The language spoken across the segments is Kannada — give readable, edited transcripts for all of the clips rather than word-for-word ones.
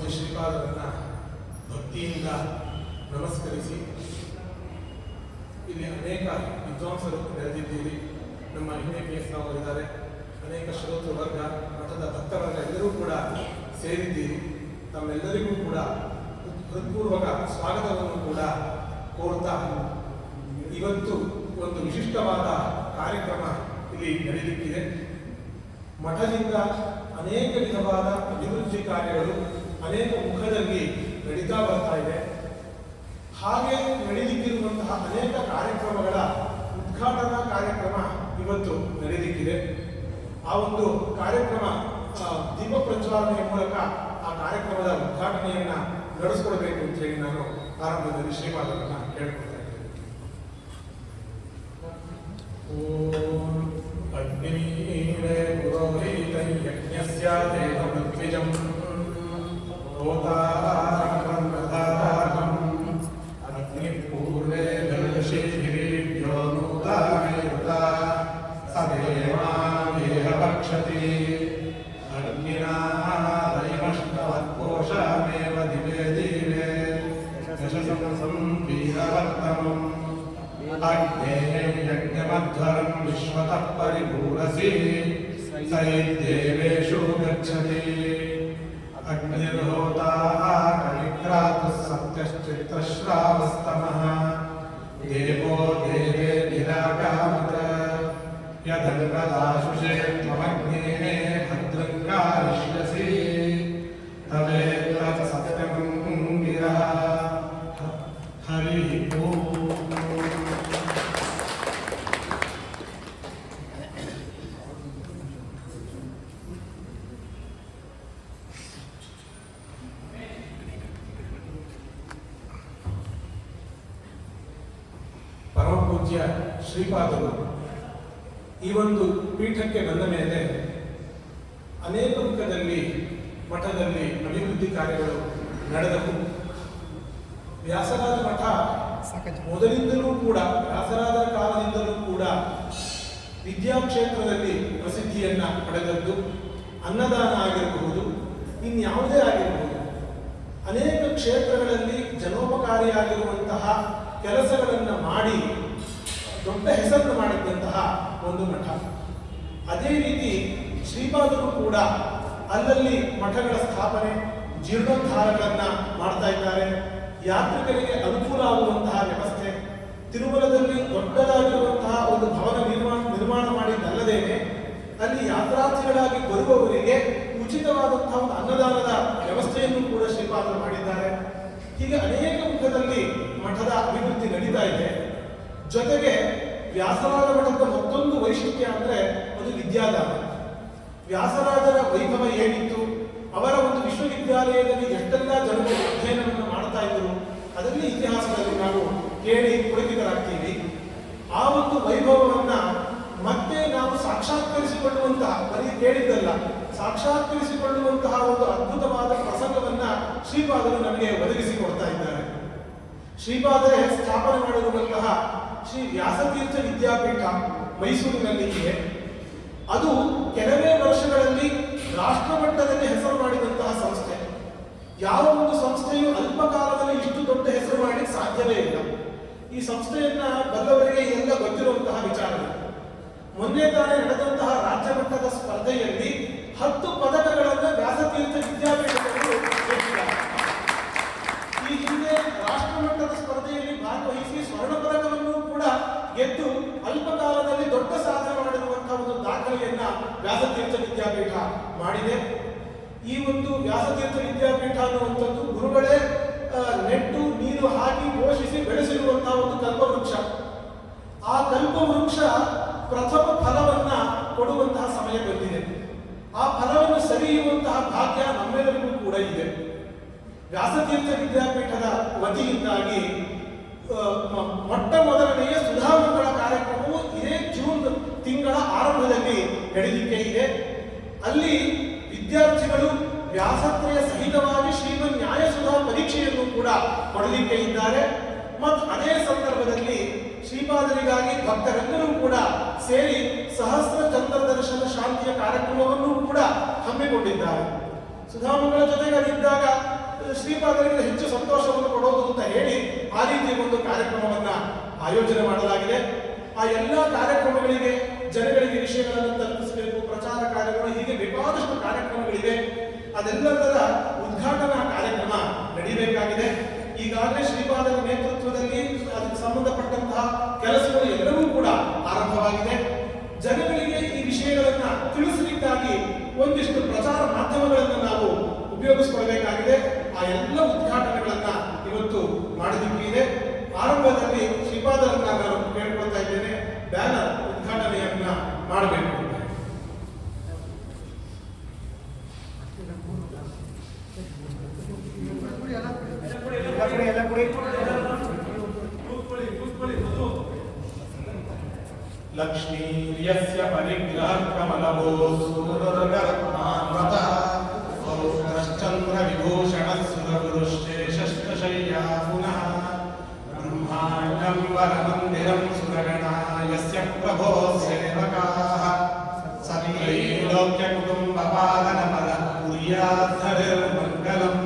ಪೂಜ್ಯ ಶ್ರೀಪಾದರನ್ನ ಭಕ್ತಿಯಿಂದ ನಮಸ್ಕರಿಸಿ, ಇಲ್ಲಿ ಅನೇಕ ವಿದ್ವಾಂಸರು ನೆರೆದಿದ್ದೀರಿ. ನಮ್ಮ NAPS ಅವರಿದ್ದಾರೆ, ಅನೇಕ ಶ್ರೋತೃ ವರ್ಗ, ಮಠದ ಭಕ್ತವರ್ಗ ಎಲ್ಲರೂ ಕೂಡ ಸೇರಿದ್ದೀರಿ. ತಮ್ಮೆಲ್ಲರಿಗೂ ಕೂಡ ಹೃತ್ಪೂರ್ವಕ ಸ್ವಾಗತವನ್ನು ಕೂಡ ಕೋರ್ತಾ, ಇವತ್ತು ಒಂದು ವಿಶಿಷ್ಟವಾದ ಕಾರ್ಯಕ್ರಮ ಇಲ್ಲಿ ನಡೆಯಲಿಕ್ಕಿದೆ. ಮಠದಿಂದ ಅನೇಕ ವಿಧವಾದ ಅಭಿವೃದ್ಧಿ ಕಾರ್ಯಗಳು ಅನೇಕ ಮುಖದಲ್ಲಿ ನಡೀತಾ ಬರ್ತಾ ಇದೆ. ಹಾಗೆ ನಡೆಯಲಿಕ್ಕಿರುವಂತಹ ಅನೇಕ ಕಾರ್ಯಕ್ರಮಗಳ ಉದ್ಘಾಟನಾ ಕಾರ್ಯಕ್ರಮ ಇವತ್ತು ನಡೆಯಲಿಕ್ಕಿದೆ. ಆ ಒಂದು ಕಾರ್ಯಕ್ರಮ ದೀಪ ಪ್ರಜ್ವಾಲನೆಯ ಮೂಲಕ ಆ ಕಾರ್ಯಕ್ರಮದ ಉದ್ಘಾಟನೆಯನ್ನ ನಡೆಸಿಕೊಡಬೇಕು ಅಂತ ಹೇಳಿ ನಾನು ಆರಂಭದಲ್ಲಿ ಶ್ರೀಪಾದರನ್ನ ಕೇಳ್ಕೊಳ್ತಾ ಇದ್ದೇನೆ. ಓಂ ಅಗ್ನಿಮೀರೆ ಪುರೋಹಿತೈ ಯಜ್ಞಸ್ಯ ದೇವಮೃತ್ವಿಜಂ ಹೋತಾರಂ ಪ್ರಧಾನಂ ಅಗ್ನಿಪೂರ್ವೆ ಗರ್ಭಶೀಲಿಭ್ಯೋ ನೂತಾಮೇರುತಾ ಸದೇವಾಮೇಹ ಭಕ್ಷತಿ ಅಗ್ನಿನಾ ದೈವಷ್ಟವತ್ಕೋಶಮೇವ ದಿವೆ ದಿವೆ ಯಶಸಂ ವೀರವರ್ತಮಂ ಅಗ್ನೇಯ ಯಜ್ಞಮಧ್ವರಂ ವಿಶ್ವತಃ ಪರಿಪೂರಸಿ ಸೈದೇವೇಷು ಗಚ್ಚತಿ ಅಗ್ನಿರ್ಹೋತಾ ಕವಿಕ್ರಾತುಃ ಸತ್ಯಶ್ಚಿತ್ರಶ್ರಾವಸ್ತಮಃ ದೇವೋ ದೇವೇ ನಿರಾಗಾಮತ ಯದನ್ವದಾಶುಷೇ ತ್ವಮಗ್ನೇಃ ಭದ್ರಂ ಕಾರಿಷ್ಯಸಿ ತವೇತತ್ ಸತ್ಯಂ ಗಿರಃ. ಹರಿ ಓಂ. ಪರಮಪೂಜ್ಯ ಶ್ರೀಪಾದರು ಈ ಒಂದು ಪೀಠಕ್ಕೆ ಬಂದ ಮೇಲೆ ಅನೇಕ ಮುಖದಲ್ಲಿ ಮಠದಲ್ಲಿ ಅಭಿವೃದ್ಧಿ ಕಾರ್ಯಗಳು ನಡೆದವು. ವ್ಯಾಸರಾಜ ಮಠ ಮೊದಲಿಂದಲೂ ಕೂಡ, ವ್ಯಾಸರಾಜರ ಕಾಲದಿಂದಲೂ ಕೂಡ ವಿದ್ಯಾಕ್ಷೇತ್ರದಲ್ಲಿ ಪ್ರಸಿದ್ಧಿಯನ್ನ ಪಡೆದದ್ದು. ಅನ್ನದಾನ ಆಗಿರಬಹುದು, ಇನ್ಯಾವುದೇ ಆಗಿರಬಹುದು, ಅನೇಕ ಕ್ಷೇತ್ರಗಳಲ್ಲಿ ಜನೋಪಕಾರಿಯಾಗಿರುವಂತಹ ಕೆಲಸಗಳನ್ನು ಮಾಡಿ ದೊಡ್ಡ ಹೆಸರನ್ನು ಮಾಡಿದ್ದಂತಹ ಒಂದು ಮಠ. ಅದೇ ರೀತಿ ಶ್ರೀಪಾದರು ಕೂಡ ಅಲ್ಲಲ್ಲಿ ಮಠಗಳ ಸ್ಥಾಪನೆ, ಜೀರ್ಣೋದ್ಧಾರಗಳನ್ನ ಮಾಡ್ತಾ ಇದ್ದಾರೆ. ಯಾತ್ರಿಕರಿಗೆ ಅನುಕೂಲ ಆಗುವಂತಹ ವ್ಯವಸ್ಥೆ, ತಿರುಮಲದಲ್ಲಿ ದೊಡ್ಡದಾಗಿರುವಂತಹ ಒಂದು ಭವನ ನಿರ್ಮಾಣ ಮಾಡಿದ್ದಲ್ಲದೇನೆ ಅಲ್ಲಿ ಯಾತ್ರಾರ್ಥಿಗಳಾಗಿ ಬರುವವರಿಗೆ ಉಚಿತವಾದಂತಹ ಒಂದು ಅನ್ನದಾನದ ವ್ಯವಸ್ಥೆಯನ್ನು ಕೂಡ ಶ್ರೀಪಾದರು ಮಾಡಿದ್ದಾರೆ. ಹೀಗೆ ಅನೇಕ ಮುಖದಲ್ಲಿ ಮಠದ ಅಭಿವೃದ್ಧಿ ನಡೀತಾ ಇದೆ. ಜೊತೆಗೆ ವ್ಯಾಸರಾಜ ಮಠದ ಮತ್ತೊಂದು ವೈಶಿಷ್ಟ್ಯ ಅಂದ್ರೆ ಅದು ವಿದ್ಯಾದಾನ. ವ್ಯಾಸರಾಜರ ವೈಭವ ಏನಿತ್ತು, ಅವರ ಒಂದು ವಿಶ್ವವಿದ್ಯಾಲಯದಲ್ಲಿ ಎಷ್ಟೆಲ್ಲ ಜನರು ಅಧ್ಯಯನವನ್ನು ಮಾಡ್ತಾ ಇದ್ರು, ಅದರಲ್ಲಿ ಇತಿಹಾಸದಲ್ಲಿ ನಾವು ಕೇಳಿ ಪುಳಕಿತರಾಗ್ತೀವಿ. ಆ ಒಂದು ವೈಭವವನ್ನ ಮತ್ತೆ ನಾವು ಸಾಕ್ಷಾತ್ಕರಿಸಿಕೊಳ್ಳುವಂತಹ, ಬರೀ ಕೇಳಿದ್ದಲ್ಲ, ಸಾಕ್ಷಾತ್ಕರಿಸಿಕೊಳ್ಳುವಂತಹ ಒಂದು ಅದ್ಭುತವಾದ ಪ್ರಸಂಗವನ್ನ ಶ್ರೀಪಾದರು ನಮಗೆ ಒದಗಿಸಿಕೊಡ್ತಾ ಇದ್ದಾರೆ. ಶ್ರೀಪಾದರೇ ಸ್ಥಾಪನೆ ಮಾಡಿರುವಂತಹ ಶ್ರೀ ವ್ಯಾಸತೀರ್ಥ ವಿದ್ಯಾಪೀಠ ಮೈಸೂರಿನಲ್ಲಿ ಇದೆ. ಅದು ಕೆಲವೇ ವರ್ಷಗಳಲ್ಲಿ ರಾಷ್ಟ್ರಮಟ್ಟದಲ್ಲಿ ಹೆಸರು ಮಾಡಿದಂತಹ ಸಂಸ್ಥೆ. ಯಾವ ಒಂದು ಸಂಸ್ಥೆಯು ಅಲ್ಪ ಕಾಲದಲ್ಲಿ ಇಷ್ಟು ದೊಡ್ಡ ಹೆಸರು ಮಾಡಲಿಕ್ಕೆ ಸಾಧ್ಯವೇ ಇಲ್ಲ. ಈ ಸಂಸ್ಥೆಯನ್ನ ಬಲ್ಲವರಿಗೆ ಎಲ್ಲ ಗೊತ್ತಿರುವಂತಹ ವಿಚಾರ. ಮೊನ್ನೆ ತಾನೇ ನಡೆದಂತಹ ರಾಜ್ಯ ಮಟ್ಟದ ಸ್ಪರ್ಧೆಯಲ್ಲಿ 10 ಪದಕಗಳನ್ನು ವ್ಯಾಸತೀರ್ಥ ವಿದ್ಯಾಪೀಠಗಳು ಗೆದ್ದಿದ್ದಾರೆ. ಈ ಹಿಂದೆ ರಾಷ್ಟ್ರಮಟ್ಟದ ಸ್ಪರ್ಧೆಯಲ್ಲಿ ಭಾಗವಹಿಸಿ ಸ್ವರ್ಣ ಪದಕವನ್ನು ಕೂಡ ಗೆದ್ದು ಅಲ್ಪ ಕಾಲದಲ್ಲಿ ದೊಡ್ಡ ಸಾಧನೆ ಮಾಡಿರುವಂತಹ ಒಂದು ದಾಖಲೆಯನ್ನ ವ್ಯಾಸತೀರ್ಥ ವಿದ್ಯಾಪೀಠ ಮಾಡಿದೆ. ಈ ಒಂದು ವ್ಯಾಸತೀರ್ಥ ವಿದ್ಯಾಪೀಠ ಅನ್ನುವಂಥದ್ದು ಗುರುಗಳೇ ನೆಟ್ಟು ನೀರು ಹಾಕಿ ಪೋಷಿಸಿ ಬೆಳೆಸಿರುವಂತಹ ಒಂದು ಕಲ್ಪವೃಕ್ಷ. ಆ ಕಲ್ಪವೃಕ್ಷ ಪ್ರಥಮ ಫಲವನ್ನ ಕೊಡುವಂತಹ ಸಮಯ ಬಂದಿದೆ. ಆ ಫಲವನ್ನು ಸವಿಯುವಂತಹ ಭಾಗ್ಯ ನಮ್ಮೆಲ್ಲರಿಗೂ ಕೂಡ ಇದೆ. ವ್ಯಾಸತೀರ್ಥ ವಿದ್ಯಾಪೀಠದ ವತಿಯಿಂದಾಗಿ ಮೊಟ್ಟ ಮೊದಲನೆಯ ಸುಧಾಮಂಗಳ ಕಾರ್ಯಕ್ರಮವು ಇದೇ ಜೂನ್ ತಿಂಗಳ ಆರಂಭದಲ್ಲಿ ನಡೆಯಲಿಕ್ಕೆ ಇದೆ. ಅಲ್ಲಿ ವಿದ್ಯಾರ್ಥಿಗಳು ವ್ಯಾಸತ್ರಯ ಸಹಿತವಾಗಿ ಶ್ರೀಮನ್ ನ್ಯಾಯಸುಧಾ ಪರೀಕ್ಷೆಯನ್ನು ಕೂಡ ಕೊಡಲಿಕ್ಕೆ ಇದ್ದಾರೆ. ಮತ್ತು ಅದೇ ಸಂದರ್ಭದಲ್ಲಿ ಶ್ರೀಪಾದರಿಗಾಗಿ ಭಕ್ತರೆಲ್ಲರೂ ಕೂಡ ಸೇರಿ ಸಹಸ್ರ ಚಂದ್ರ ದರ್ಶನ ಶಾಂತಿಯ ಕಾರ್ಯಕ್ರಮವನ್ನು ಕೂಡ ಹಮ್ಮಿಕೊಂಡಿದ್ದಾರೆ. ಸುಧಾಮಂಗಳ ಜೊತೆಗೆ ಇದ್ದಾಗ ಶ್ರೀಪಾದರಿಗೆ ಹೆಚ್ಚು ಸಂತೋಷವನ್ನು ಕೊಡೋದು ಅಂತ ಹೇಳಿ ಆ ರೀತಿಯ ಒಂದು ಕಾರ್ಯಕ್ರಮವನ್ನ ಆಯೋಜನೆ ಮಾಡಲಾಗಿದೆ. ಆ ಎಲ್ಲ ಕಾರ್ಯಕ್ರಮಗಳಿಗೆ ಜನಗಳಿಗೆ ವಿಷಯಗಳನ್ನು ತಲುಪಿಸಬೇಕು, ಪ್ರಚಾರ ಕಾರ್ಯಗಳು, ಹೀಗೆ ಬೇಕಾದಷ್ಟು ಕಾರ್ಯಕ್ರಮಗಳಿವೆ. ಅದೆಲ್ಲದರ ಉದ್ಘಾಟನಾ ಕಾರ್ಯಕ್ರಮ ನಡೀಬೇಕಾಗಿದೆ. ಈಗಾಗಲೇ ಶ್ರೀಪಾದರ ನೇತೃತ್ವದಲ್ಲಿ ಅದಕ್ಕೆ ಸಂಬಂಧಪಟ್ಟಂತಹ ಕೆಲಸಗಳು ಎಲ್ಲವೂ ಕೂಡ ಆರಂಭವಾಗಿದೆ. ಜನಗಳಿಗೆ ಈ ವಿಷಯಗಳನ್ನ ತಿಳಿಸಲಿಕ್ಕಾಗಿ ಒಂದಿಷ್ಟು ಪ್ರಚಾರ ಮಾಧ್ಯಮಗಳನ್ನು ನಾವು ಉಪಯೋಗಿಸಿಕೊಳ್ಳಬೇಕಾಗಿದೆ. ಆ ಎಲ್ಲ ಉದ್ಘಾಟನೆಗಳನ್ನ ಇವತ್ತು ಮಾಡಲಿಕ್ಕಿದೆ. ಆರಂಭದಲ್ಲಿ ಶ್ರೀಪಾದರನ್ನ ನಾನು ಕೇಳ್ಕೊಳ್ತಾ ಇದ್ದೇನೆ, ಬ್ಯಾನರ್ ಉದ್ಘಾಟನೆಯನ್ನ ಮಾಡಬೇಕು. ಲಕ್ಷ್ಮೀರ್ಯಸ್ಯ ಪರಿಗ್ರಹಕಮಲವೋ ಸುರಗರ್ಭಾನ್ವತಃ ಚಂದ್ರ ವಿಭೂಷಣ ಸುರಗುರುಶ್ರೇಷ್ಠಶಯ್ಯಾ ಪುನಃ ಬ್ರಹ್ಮಾಂಡಂ ವರಮಂದಿರಂ ಸುರಗಣಾ ಯಸ್ಯ ಪ್ರಭೋ ಸೇವಕಾಃ ಸತ್ರೈಲೋಕ್ಯ ಕುಟುಂಬ ಪಾಲನ ಫಲ ಕುರ್ಯಾದ್ಧರಿರ್ಮಂಗಲಂ.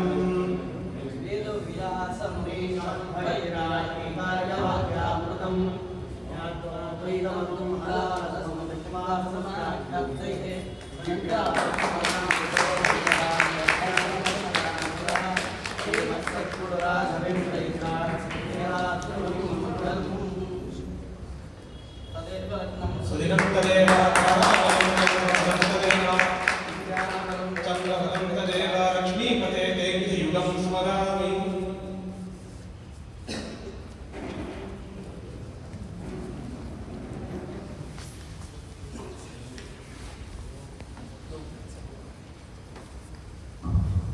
ಲಕ್ಷ್ಮೀಪತೆ ಯುಗಂ ಸ್ಮರಾಮಿ.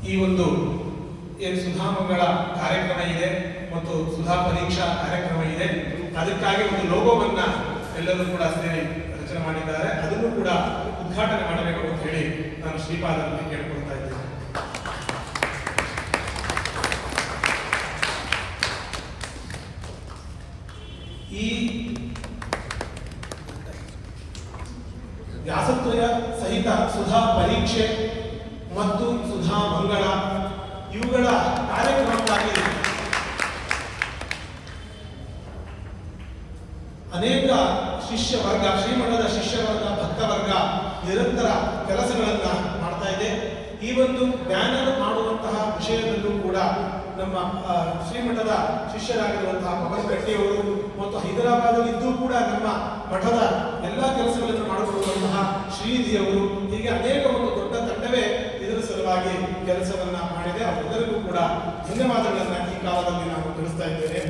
ಈ ಒಂದು ಏನು ಸುಧಾಮಂಗಳ ಕಾರ್ಯಕ್ರಮ ಇದೆ ಮತ್ತು ಸುಧಾ ಪರೀಕ್ಷಾ ಕಾರ್ಯಕ್ರಮ ಇದೆ, ಅದಕ್ಕಾಗಿ ಒಂದು ಲೋಗೋವನ್ನ ಎಲ್ಲರೂ ಕೂಡ ಸೇರಿ ರಚನೆ ಮಾಡಿದ್ದಾರೆ. ಅದನ್ನು ಕೂಡ ಉದ್ಘಾಟನೆ ಮಾಡಬೇಕು ಅಂತ ಹೇಳಿ ನಾನು ಶ್ರೀಪಾದರಲ್ಲಿ ಕೇಳ್ಕೊಳ್ತಾ ಇದ್ದೇನೆ. ಈ ವ್ಯಾಸತ್ರಯ ಸಹಿತ ಸುಧಾ ಪರೀಕ್ಷೆ ಮತ್ತು ಸುಧಾ ಮಂಗಳ ಇವುಗಳ ಕಾರ್ಯಕ್ರಮಕ್ಕಾಗಿ ಅನೇಕ ಶಿಷ್ಯ ವರ್ಗ, ಶ್ರೀಮಠದ ಶಿಷ್ಯ ವರ್ಗ, ಭಕ್ತ ವರ್ಗ ನಿರಂತರ ಕೆಲಸಗಳನ್ನ ಮಾಡ್ತಾ ಇದೆ. ಈ ಒಂದು ಬ್ಯಾನರ್ ಮಾಡುವಂತಹ ವಿಷಯದಲ್ಲೂ ಕೂಡ ನಮ್ಮ ಶ್ರೀಮಠದ ಶಿಷ್ಯರಾಗಿರುವಂತಹ ಪವನ್ ಕಟ್ಟಿಯವರು ಮತ್ತು ಹೈದರಾಬಾದಲ್ಲಿ ಇದ್ದೂ ಕೂಡ ನಮ್ಮ ಮಠದ ಎಲ್ಲ ಕೆಲಸಗಳನ್ನು ಮಾಡಿಕೊಳ್ಳುವಂತಹ ಶ್ರೀಧಿಯವರು, ಹೀಗೆ ಅನೇಕ ಒಂದು ದೊಡ್ಡ ತಂಡವೇ ಇದರ ಸಲುವಾಗಿ ಕೆಲಸವನ್ನ ಮಾಡಿದೆ. ಅವರೆಲ್ಲರಿಗೂ ಕೂಡ ಧನ್ಯವಾದಗಳನ್ನ ಈ ಕಾಲದಲ್ಲಿ ನಾನು ತಿಳಿಸ್ತಾ ಇದ್ದೇನೆ.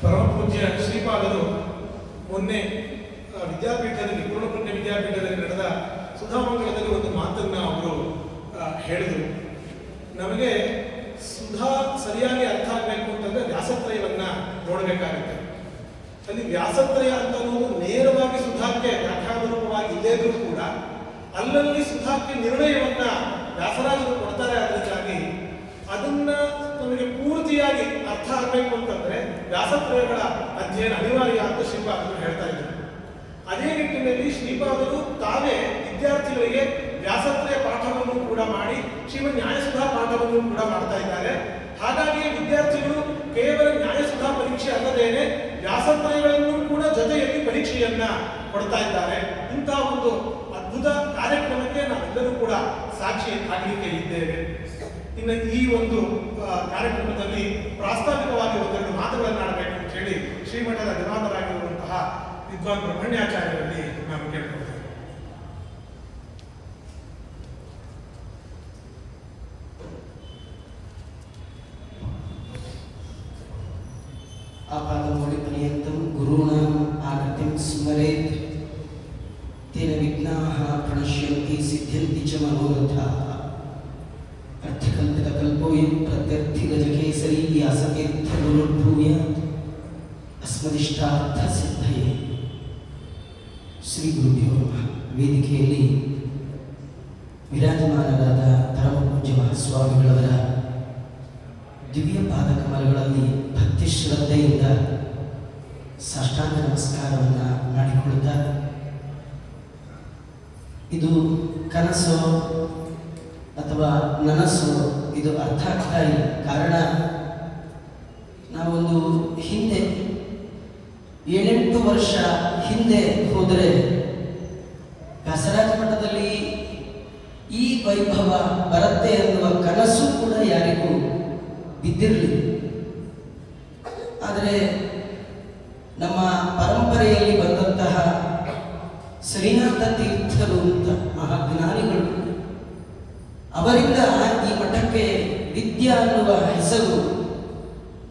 ಪರಮ ಪೂಜ್ಯ ಶ್ರೀಪಾದರು ಮೊನ್ನೆ ವಿದ್ಯಾಪೀಠದಲ್ಲಿ, ಪೂರ್ಣಪುಣ್ಯ ವಿದ್ಯಾಪೀಠದಲ್ಲಿ ನಡೆದ ಸುಧಾಮಂಗಲದಲ್ಲಿ ಒಂದು ಮಾತನ್ನ ಅವರು ಹೇಳಿದರು. ನಮಗೆ ಸುಧಾ ಸರಿಯಾಗಿ ಅರ್ಥ ಆಗಬೇಕು ಅಂತಂದ್ರೆ ವ್ಯಾಸತ್ರಯವನ್ನ ನೋಡಬೇಕಾಗುತ್ತೆ. ಅಲ್ಲಿ ವ್ಯಾಸತ್ರಯ ಅಂತ ಅನ್ನೋದು ನೇರವಾಗಿ ಸುಧಾಕ್ಕೆ ವ್ಯಾಖ್ಯಾನ ರೂಪವಾಗಿ ಇಲ್ಲದಿದ್ರೂ ಕೂಡ ಅಲ್ಲಲ್ಲಿ ಸುಧಾಕ್ಕೆ ನಿರ್ಣಯವನ್ನ ವ್ಯಾಸರಾಜರು ಕೊಡ್ತಾರೆ. ಅದರಿಂದಾಗಿ ಅದನ್ನ ನಮಗೆ ಪೂರ್ತಿಯಾಗಿ ಅರ್ಥ ಆಗಬೇಕು ಅಂತಂದ್ರೆ ವ್ಯಾಸತ್ರಯಗಳ ಅಧ್ಯಯನ ಅನಿವಾರ್ಯ ಅಂತ ಶ್ರೀಪಾದರು ಹೇಳ್ತಾ ಇದ್ದಾರೆ. ಅದೇ ನಿಟ್ಟಿನಲ್ಲಿ ಶ್ರೀಪಾದರು ತಾವೇ ವಿದ್ಯಾರ್ಥಿಗಳಿಗೆ ವ್ಯಾಸತ್ರಯ ಪಾಠವನ್ನು ಕೂಡ ಮಾಡಿ ಶ್ರೀಮದ್ ನ್ಯಾಯಸುಧಾ ಪಾಠವನ್ನು ಕೂಡ ಮಾಡ್ತಾ ಇದ್ದಾರೆ. ಹಾಗಾಗಿ ವಿದ್ಯಾರ್ಥಿಗಳು ಕೇವಲ ನ್ಯಾಯಸುಧಾ ಪರೀಕ್ಷೆ ಅಲ್ಲದೇನೆ ವ್ಯಾಸತ್ರಯಗಳನ್ನು ಕೂಡ ಜೊತೆಯಲ್ಲಿ ಪರೀಕ್ಷೆಯನ್ನ ಕೊಡ್ತಾ ಇದ್ದಾರೆ. ಇಂತಹ ಒಂದು ಅದ್ಭುತ ಕಾರ್ಯಕ್ರಮಕ್ಕೆ ನಾವೆಲ್ಲರೂ ಕೂಡ ಸಾಕ್ಷಿ ಆಗಲಿಕ್ಕೆ ಇದ್ದೇವೆ. ಇನ್ನು ಈ ಒಂದು ಕಾರ್ಯಕ್ರಮದಲ್ಲಿ ಪ್ರಾಸ್ತಾವಿಕವಾಗಿ ಒಂದೆರಡು ಮಾತುಗಳನ್ನಾಡಬೇಕು ಅಂತ ಹೇಳಿ ಶ್ರೀಮಠದ ದಿವಾನರಾಗಿರುವಂತಹ ವಿದ್ವಾನ್ ಬ್ರಹ್ಮಣ್ಯಾಚಾರ್ಯರಲ್ಲಿ ನಾನು ಕೇಳ್ಕೊಳ್ತೇನೆ. आपादमौलिपर्यन्तं गुरूणाम् आकृतिं स्मरेत्। ते ವಿಘ್ನೇನ ವಿಘ್ನಾಃ ಪ್ರಣಶ್ಯಂತಿ ಸಿದ್ಧ್ಯಂತಿ ಚ ಮನೋರಥಾಃ. ಅರ್ಥಕಲ್ಪಿತಕಲ್ಪೋऽಯಂ ಪ್ರತ್ಯರ್ಥಿಗಜಕೇಸರಿ ವ್ಯಾಸತೀರ್ಥಗುರುರ್ಭೂಯಾತ್ ಅಸ್ಮದಿಷ್ಟಾರ್ಥಸಿದ್ಧಯೇ. ಶ್ರೀ ಗುರುಭ್ಯೋ ನಮಃ. ವೇದಿಕೆಯಲ್ಲಿ ವಿರಾಜಮಾನರಾದ ಪರಮ ಪೂಜ್ಯ ಮಹಾಸ್ವಾಮಿಗಳವರ ದಿವ್ಯ ಪಾದ ಕಮಲಗಳಲ್ಲಿ ಭಕ್ತಿ ಶ್ರದ್ಧೆಯಿಂದ ಸಾಷ್ಟಾಂಗ ನಮಸ್ಕಾರವನ್ನು ಮಾಡಿಕೊಳ್ಳುತ್ತಾ, ಇದು ಕನಸು ಅಥವಾ ನನಸು ಇದು ಅರ್ಥ ಆಗ್ತಾ ಇಲ್ಲ. ಕಾರಣ, ನಾವೊಂದು ಹಿಂದೆ 7-8 ವರ್ಷ ಹಿಂದೆ ಹೋದರೆ ವ್ಯಾಸರಾಜ ಮಠದಲ್ಲಿ ಈ ವೈಭವ ಬರುತ್ತೆ ಎನ್ನುವ ಕನಸು ಕೂಡ ಯಾರಿಗೂ ಬಿದ್ದಿರಲಿಲ್ಲ. ಆದರೆ ನಮ್ಮ ಪರಂಪರೆಯಲ್ಲಿ ಬಂದಂತಹ ಶ್ರೀನಾಥ ತೀರ್ಥರು ಅಂತ ಮಹಾಜ್ಞಾನಿಗಳು, ಅವರಿಂದ ಈ ಮಠಕ್ಕೆ ವಿದ್ಯಾ ಅನ್ನುವ ಹೆಸರು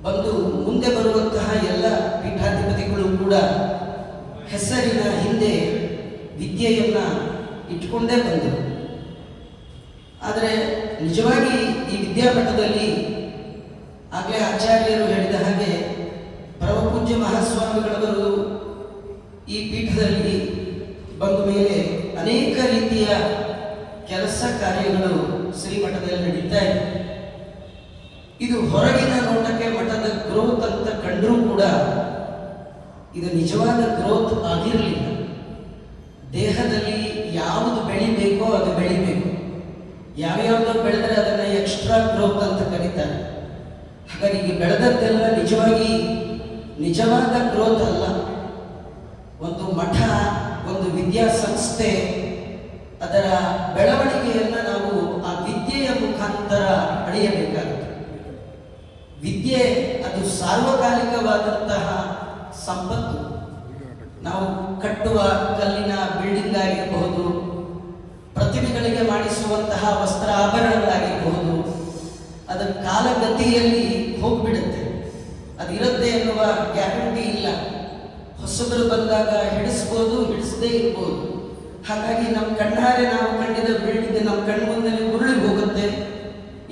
ಬಂದು ಮುಂದೆ ಬರುವಂತಹ ಎಲ್ಲ ಪೀಠಾಧಿಪತಿಗಳು ಕೂಡ ಹೆಸರಿನ ಹಿಂದೆ ವಿದ್ಯೆಯನ್ನ ಇಟ್ಕೊಂಡೇ ಬಂದರು. ಆದರೆ ನಿಜವಾಗಿ ಈ ವಿದ್ಯಾಮಠದಲ್ಲಿ ಆಗಲೇ ಆಚಾರ್ಯರು ಹೇಳಿದ ಹಾಗೆ ಪರಮಪೂಜ್ಯ ಮಹಾಸ್ವಾಮಿಗಳವರು ಈ ಪೀಠದಲ್ಲಿ ಬಂದ ಮೇಲೆ ಅನೇಕ ರೀತಿಯ ಕೆಲಸ ಕಾರ್ಯಗಳು ಶ್ರೀಮಠದಲ್ಲಿ ನಡೀತಾ ಇದೆ. ಇದು ಹೊರಗಿನ ನೋಟಕ್ಕೆ ಮಠದ ಗ್ರೋತ್ ಅಂತ ಕಂಡರೂ ಕೂಡ ಇದು ನಿಜವಾದ ಗ್ರೋತ್ ಆಗಿರಲಿಲ್ಲ. ದೇಹದಲ್ಲಿ ಯಾವುದು ಬೆಳಿಬೇಕೋ ಅದು ಬೆಳಿಬೇಕು. ಯಾವ್ಯಾವುದೋ ಬೆಳೆದರೆ ಅದನ್ನು ಎಕ್ಸ್ಟ್ರಾ ಗ್ರೋತ್ ಅಂತ ಕರೀತಾರೆ. ಹಾಗಾಗಿ ಈಗ ಬೆಳೆದದ್ದೆಲ್ಲ ನಿಜವಾದ ಗ್ರೋತ್ ಅಲ್ಲ. ಒಂದು ಮಠ, ಒಂದು ವಿದ್ಯಾಸಂಸ್ಥೆ, ಅದರ ಬೆಳವಣಿಗೆಯನ್ನು ನಾವು ಆ ವಿದ್ಯೆಯ ಮುಖಾಂತರ ಅಳೆಯಬೇಕಾಗುತ್ತೆ. ವಿದ್ಯೆ ಅದು ಸಾರ್ವಕಾಲಿಕವಾದಂತಹ ಸಂಪತ್ತು. ನಾವು ಕಟ್ಟುವ ಕಲ್ಲಿನ ಬಿಲ್ಡಿಂಗ್ ಆಗಿರಬಹುದು, ಪ್ರತಿಮೆಗಳಿಗೆ ಮಾಡಿಸುವಂತಹ ವಸ್ತ್ರ ಆಭರಣಗಳಾಗಿರಬಹುದು, ಅದರ ಕಾಲಗತಿಯಲ್ಲಿ ಹೋಗ್ಬಿಡುತ್ತೆ. ಅದಿರುತ್ತೆ ಎನ್ನುವ ಗ್ಯಾರಂಟಿ ಇಲ್ಲ. ಹೊಸಬರು ಬಂದಾಗ ಹಿಡಿಸ್ಬೋದು, ಹಿಡಿಸದೇ ಇರ್ಬೋದು. ಹಾಗಾಗಿ ನಮ್ಮ ಕಣ್ಣಾರೆ ನಾವು ಕಂಡಿದ್ದ ಬಿಲ್ಡಿಂಗ್ ನಮ್ಮ ಕಣ್ಮುಂದಲೇ ಉರುಳಿ ಹೋಗುತ್ತೆ,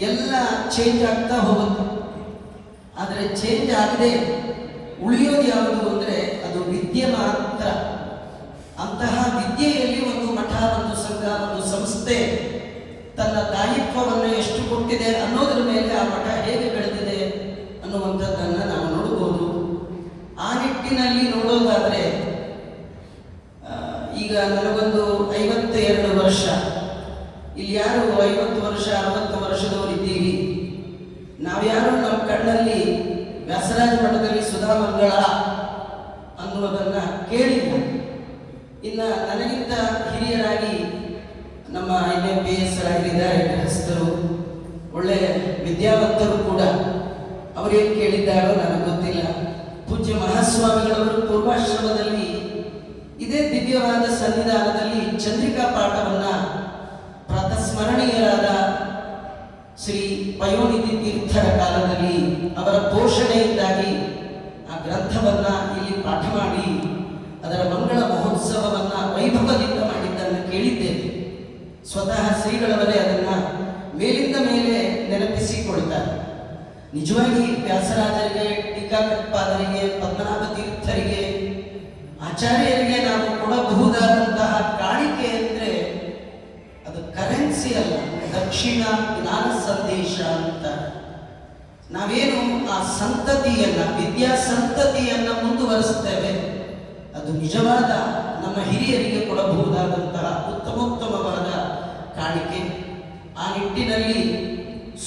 ಎಲ್ಲ ಚೇಂಜ್ ಆಗ್ತಾ ಹೋಗುತ್ತೆ. ಆದರೆ ಚೇಂಜ್ ಆಗದೆ ಉಳಿಯೋದು ಯಾವುದು ಅಂದರೆ ಅದು ವಿದ್ಯೆ ಮಾತ್ರ. ಅಂತಹ ವಿದ್ಯೆಯಲ್ಲಿ ಒಂದು ಮಠ, ಒಂದು ಸಂಘ, ಒಂದು ಸಂಸ್ಥೆ ತನ್ನ ದಾಯಿತ್ವವನ್ನು ಎಷ್ಟು ಕೊಟ್ಟಿದೆ ಅನ್ನೋದ್ರ ಮೇಲೆ ಆ ಮಠ ಹೇಗೆ ಬೆಳೆದಿದೆ ಅನ್ನುವಂಥದ್ದನ್ನು ನಾವು ನೋಡಬಹುದು. ಆ ನಿಟ್ಟಿನಲ್ಲಿ ನೋಡೋದಾದರೆ ಈಗ ನನಗೊಂದು 52 ವರ್ಷ. ಇಲ್ಲಿ ಯಾರು 50 ವರ್ಷ 60 ವರ್ಷದವರು ಇದ್ದೀವಿ. ನಾವ್ಯಾರು ನಮ್ಮ ಕಣ್ಣಲ್ಲಿ ವ್ಯಾಸರಾಜ ಮಠದಲ್ಲಿ ಸುಧಾಮಂಗಳ ಅನ್ನುವುದನ್ನ ಕೇಳಿಲ್ಲ. ಇನ್ನು ನನಗಿಂತ ಹಿರಿಯರಾಗಿ ನಮ್ಮ MPS ಆಗಿದ್ದಾರೆ ಗೃಹಸ್ಥರು, ಒಳ್ಳೆ ವಿದ್ಯಾವಂತರು ಕೂಡ. ಅವರೇನು ಕೇಳಿದ್ದಾರೋ ನನಗೆ ಗೊತ್ತಿಲ್ಲ. ಪೂಜ್ಯ ಮಹಾಸ್ವಾಮಿಗಳವರು ಪೂರ್ವಾಶ್ರಮದಲ್ಲಿ ಇದೇ ದಿವ್ಯವಾದ ಸನ್ನಿಧಾನದಲ್ಲಿ ಚಂದ್ರಿಕಾ ಪಾಠವನ್ನ ಪ್ರಾತಸ್ಮರಣೀಯರಾದ ಶ್ರೀ ಪಯೋನಿಧಿ ತೀರ್ಥರ ಕಾಲದಲ್ಲಿ ಅವರ ಪೋಷಣೆಯಿಂದಾಗಿ ಆ ಗ್ರಂಥವನ್ನ ಇಲ್ಲಿ ಪಾಠ ಮಾಡಿ ಅದರ ಮಂಗಳ ಮಹೋತ್ಸವವನ್ನ ವೈಭವದಿಂದ ಮಾಡಿದ್ದನ್ನು ಕೇಳಿದ್ದೇವೆ. ಸ್ವತಃ ಶ್ರೀಗಳವರೇ ಅದನ್ನ ಮೇಲಿಂದ ಮೇಲೆ ನೆನಪಿಸಿಕೊಳ್ತಾರೆ. ನಿಜವಾಗಿ ವ್ಯಾಸರಾಜರಿಗೆ, ಟೀಕಾಕೃತ್ಪಾದರಿಗೆ, ಪದ್ಮನಾಭ ತೀರ್ಥರಿಗೆ, ಆಚಾರ್ಯರಿಗೆ ನಾವು ಕೊಡಬಹುದಾದಂತಹ ಕಾಣಿಕೆ ಅಂದರೆ ಅದು ಕರೆನ್ಸಿ ಅಲ್ಲ, ದಕ್ಷಿಣ ಜ್ಞಾನ ಸಂದೇಶ ಅಂತ. ನಾವೇನು ಆ ಸಂತತಿಯನ್ನ, ವಿದ್ಯಾ ಸಂತತಿಯನ್ನ ಮುಂದುವರಿಸ್ತೇವೆ, ಅದು ನಿಜವಾದ ನಮ್ಮ ಹಿರಿಯರಿಗೆ ಕೊಡಬಹುದಾದಂತಹ ಉತ್ತಮೋತ್ತಮವಾದ ಕಾಣಿಕೆ. ಆ ನಿಟ್ಟಿನಲ್ಲಿ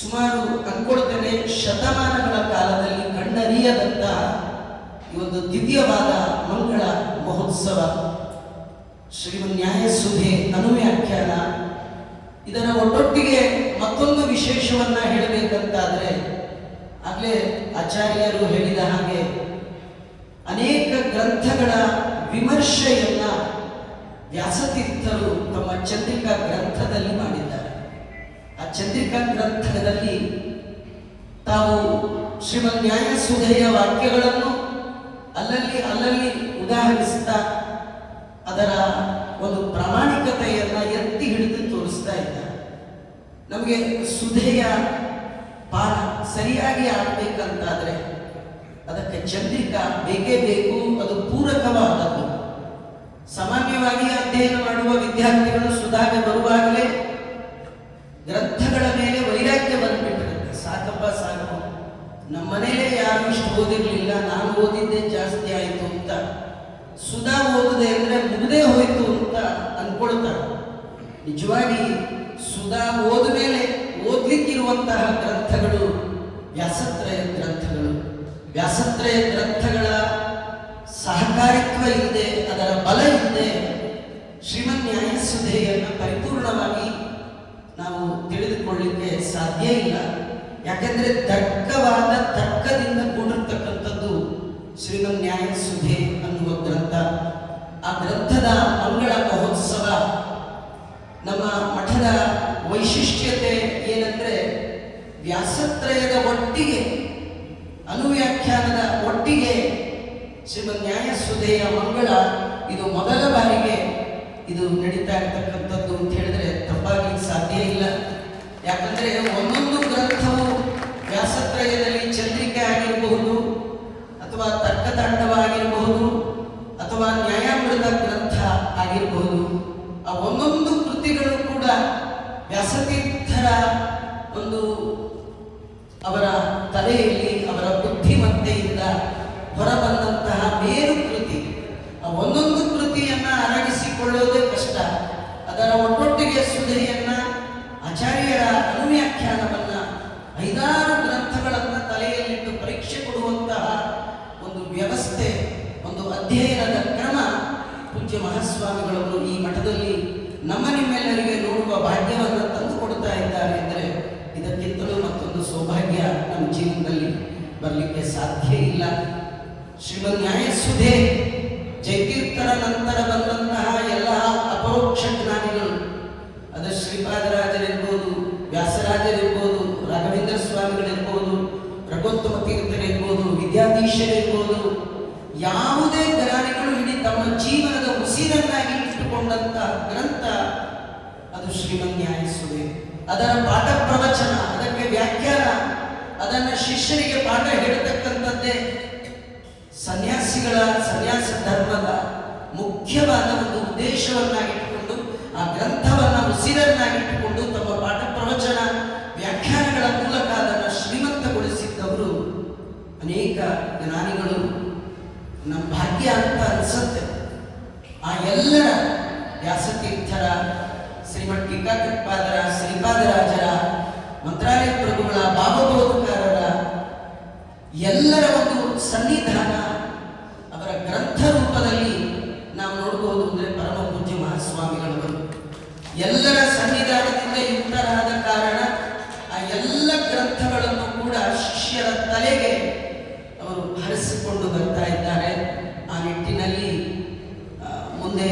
ಸುಮಾರು ಅನ್ಕೊಳ್ತೇನೆ ಶತಮಾನಗಳ ಕಾಲದಲ್ಲಿ ಕಣ್ಣರಿಯದಂತಹ ಈ ಒಂದು ದಿವ್ಯವಾದ ಮಂಗಳ ಮಹೋತ್ಸವ, ಶ್ರೀಮನ್ ನ್ಯಾಯಸುಧೆ ಅನುವ್ಯಾಖ್ಯಾನ, ಇದರ ಒಟ್ಟೊಟ್ಟಿಗೆ ಮತ್ತೊಂದು ವಿಶೇಷವನ್ನ ಹೇಳಬೇಕಂತಾದ್ರೆ ಆಗಲೇ ಆಚಾರ್ಯರು ಹೇಳಿದ ಹಾಗೆ ಅನೇಕ ಗ್ರಂಥಗಳ ವಿಮರ್ಶೆಯನ್ನ ವ್ಯಾಸತೀರ್ಥರು ತಮ್ಮ ಚಂದ್ರಿಕಾ ಗ್ರಂಥದಲ್ಲಿ ಮಾಡಿದ್ದಾರೆ. ಆ ಚಂದ್ರಿಕಾ ಗ್ರಂಥದಲ್ಲಿ ತಾವು ಶ್ರೀಮನ್ ನ್ಯಾಯಸುಧೆಯ ವಾಕ್ಯಗಳನ್ನು ಅಲ್ಲಲ್ಲಿ ಉದಾಹರಿಸುತ್ತಾ ಅದರ ಒಂದು ನಮಗೆ ಸುಧೆಯ ಪಾನ ಸರಿಯಾಗಿ ಆಗಬೇಕಂತಾದರೆ ಅದಕ್ಕೆ ಚಂದ್ರಿಕಾ ಬೇಕೇ ಬೇಕು, ಅದು ಪೂರಕವಾದದ್ದು. ಸಾಮಾನ್ಯವಾಗಿ ಅಧ್ಯಯನ ಮಾಡುವ ವಿದ್ಯಾರ್ಥಿಗಳು ಸುಧಾಗೆ ಬರುವಾಗಲೇ ಗ್ರಂಥಗಳ ಮೇಲೆ ವೈರಾಗ್ಯ ಬಂದ್ಬಿಟ್ಟಿರುತ್ತೆ. ಸಾಕಪ್ಪ ಸಾಕು, ನಮ್ಮ ಮನೇಲೆ ಯಾರು ಇಷ್ಟು ಓದಿರ್ಲಿಲ್ಲ, ನಾನು ಓದಿದ್ದೇ ಜಾಸ್ತಿ ಆಯಿತು ಅಂತ, ಸುಧಾ ಓದಿದೆ ಅಂದ್ರೆ ಮುಗ್ದೇ ಹೋಯ್ತು ಅಂತ ಅನ್ಕೊಳ್ತಾರೆ. ನಿಜವಾಗಿ ಸುಧಾ ಓದ ಮೇಲೆ ಓದ್ಲಿಕ್ಕಿರುವಂತಹ ಗ್ರಂಥಗಳು ವ್ಯಾಸತ್ರಯ ಗ್ರಂಥಗಳು. ವ್ಯಾಸತ್ರಯ ಗ್ರಂಥಗಳ ಸಹಕಾರಿತ್ವ ಇದೆ, ಅದರ ಬಲ ಇದೆ. ಶ್ರೀಮನ್ ನ್ಯಾಯಸುಧೆಯನ್ನು ಪರಿಪೂರ್ಣವಾಗಿ ನಾವು ತಿಳಿದುಕೊಳ್ಳಲಿಕ್ಕೆ ಸಾಧ್ಯ ಇಲ್ಲ. ಯಾಕೆಂದ್ರೆ ತರ್ಕದಿಂದ ಕೂಡಿರ್ತಕ್ಕಂಥದ್ದು ಶ್ರೀಮನ್ ನ್ಯಾಯಸುಧೆ ಅನ್ನುವ ಗ್ರಂಥ. ಆ ಗ್ರಂಥದ ಮಂಗಳ ಮಹೋತ್ಸವ, ನಮ್ಮ ಮಠದ ವೈಶಿಷ್ಟ್ಯತೆ ಏನಂದ್ರೆ ವ್ಯಾಸತ್ರಯದ ಒಟ್ಟಿಗೆ ಅನುವ್ಯಾಖ್ಯಾನದ ಒಟ್ಟಿಗೆ ಶ್ರೀಮನ್ ನ್ಯಾಯಸುಧೆಯ ಮಂಗಳ ಇದು ಮೊದಲ ಬಾರಿಗೆ ಇದು ನಡೀತಾ ಇರ್ತಕ್ಕಂಥದ್ದು ಅಂತ ಹೇಳಿದ್ರೆ ತಪ್ಪಾಗಲಿಕ್ಕೆ ಸಾಧ್ಯ ಇಲ್ಲ. ಯಾಕಂದ್ರೆ ಒಂದೊಂದು ಗ್ರಂಥವು ವ್ಯಾಸತ್ರಯದಲ್ಲಿ ಚಂದ್ರಿಕೆ ಆಗಿರಬಹುದು, ಅಥವಾ ತರ್ಕತಾಂಡವಾಗಿರಬಹುದು, ಅಥವಾ ನ್ಯಾಯಾಮೃತ ಗ್ರಂಥ ಆಗಿರಬಹುದು. ಆ ಒಂದೊಂದು ಕೃತಿಗಳು ಕೂಡ ವ್ಯಾಸತೀರ್ಥರ ಒಂದು ಅವರ ತಲೆಯಲ್ಲಿ ಅವರ ಬುದ್ಧಿಮತ್ತೆಯಿಂದ ಹೊರಬಂದಂತಹ ಮೇರು ಕೃತಿ. ಆ ಒಂದೊಂದು ಕೃತಿಯನ್ನ ಅರಗಿಸಿಕೊಳ್ಳೋದೇ ಕಷ್ಟ. ಅದರ ಒಟ್ಟೊಟ್ಟಿಗೆ ಸುಧೆಯನ್ನ, ಆಚಾರ್ಯರ ಅನುವ್ಯಾಖ್ಯಾನವನ್ನ, 5-6 ಗ್ರಂಥಗಳನ್ನ ತಲೆಯಲ್ಲಿಟ್ಟು ಪರೀಕ್ಷೆ ಕೊಡುವಂತಹ ಒಂದು ವ್ಯವಸ್ಥೆ, ಒಂದು ಅಧ್ಯಯನದ ಕ್ರಮ ಪೂಜ್ಯ ಮಹಾಸ್ವಾಮಿಗಳವರು ಈ ಮಠದಲ್ಲಿ ನಿಮ್ಮೆಲ್ಲರಿಗೆ ನೋಡುವ ಭಾಗ್ಯವನ್ನು ತಂದು ಕೊಡ್ತಾ ಇದ್ದಾರೆ ಅಂದರೆ ಇದಕ್ಕಿಂತಲೂ ಮತ್ತೊಂದು ಸೌಭಾಗ್ಯ ನಮ್ಮ ಜೀವನದಲ್ಲಿ ಬರಲಿಕ್ಕೆ ಸಾಧ್ಯ ಇಲ್ಲ. ಶ್ರೀಮನ್ ನ್ಯಾಯಸುಧೆ ಜಯತೀರ್ಥರ ನಂತರ ಬಂದಂತಹ ಎಲ್ಲ ಅಪರೋಕ್ಷ ಜ್ಞಾನಿಗಳು, ಅದು ಶ್ರೀಪಾದರಾಜರಿರ್ಬೋದು, ವ್ಯಾಸರಾಜರಿರ್ಬೋದು, ರಾಘವೇಂದ್ರ ಸ್ವಾಮಿಗಳಿರ್ಬೋದು, ರಘೋತ್ತಮ ತೀರ್ಥರಿರ್ಬೋದು, ವಿದ್ಯಾಧೀಶರಿರ್ಬೋದು, ಯಾವುದೇ ಜ್ಞಾನಿಗಳು ಇಡೀ ತಮ್ಮ ಜೀವನದ ಉಸಿರನ್ನಾಗಿ ಇಟ್ಟುಕೊಂಡಂತ ಗ್ರಂಥ ಅದು ಶ್ರೀಮನ್ ನ್ಯಾಯಸುಧೆ. ಅದರ ಪಾಠ ಪ್ರವಚನ, ಅದಕ್ಕೆ ವ್ಯಾಖ್ಯಾನ, ಅದನ್ನ ಶಿಷ್ಯರಿಗೆ ಪಾಠ ಹೇಳತಕ್ಕಂಥದ್ದೇ ಸನ್ಯಾಸ ಧರ್ಮದ ಮುಖ್ಯವಾದ ಒಂದು ಉದ್ದೇಶವನ್ನಾಗಿಟ್ಟುಕೊಂಡು ಆ ಗ್ರಂಥವನ್ನ ಉಸಿರನ್ನಾಗಿಟ್ಟುಕೊಂಡು ತಮ್ಮ ಪಾಠ ಪ್ರವಚನ ವ್ಯಾಖ್ಯಾನಗಳ ಮೂಲಕ ಅದನ್ನು ಶ್ರೀಮಂತಗೊಳಿಸಿದ್ದವರು ಅನೇಕ ಜ್ಞಾನಿಗಳು. ನಮ್ಮ ಭಾಗ್ಯ ಅಂತ ಅನ್ಸುತ್ತೆ. ಆ ಎಲ್ಲರ ವ್ಯಾಸತೀರ್ಥರ, ಶ್ರೀಮಠ್ ಟೀಕಾಕೃತ್ಪಾದರ, ಶ್ರೀಪಾದರಾಜರ, ಮಂತ್ರಾಲಯ ಪ್ರಭುಗಳ, ಬಾಬಬೋಧಕಾರರ ಎಲ್ಲರ ಒಂದು ಸನ್ನಿಧಾನ ಅವರ ಗ್ರಂಥ ರೂಪದಲ್ಲಿ ನಾವು ನೋಡಬಹುದು. ಅಂದ್ರೆ ಪರಮ ಪೂಜ್ಯ ಮಹಾಸ್ವಾಮಿಗಳವರು ಎಲ್ಲರ ಸನ್ನಿಧಾನದಿಂದ ಯುಕ್ತರಾದ ಕಾರಣ ಆ ಎಲ್ಲ ಗ್ರಂಥಗಳನ್ನು ಕೂಡ ಶಿಷ್ಯರ ತಲೆಗೆ ಅವರು ಹರಿಸಿಕೊಂಡು ಬರ್ತಾ ಇದ್ದಾರೆ. ಆ ನಿಟ್ಟಿನಲ್ಲಿ ಮುಂದೆ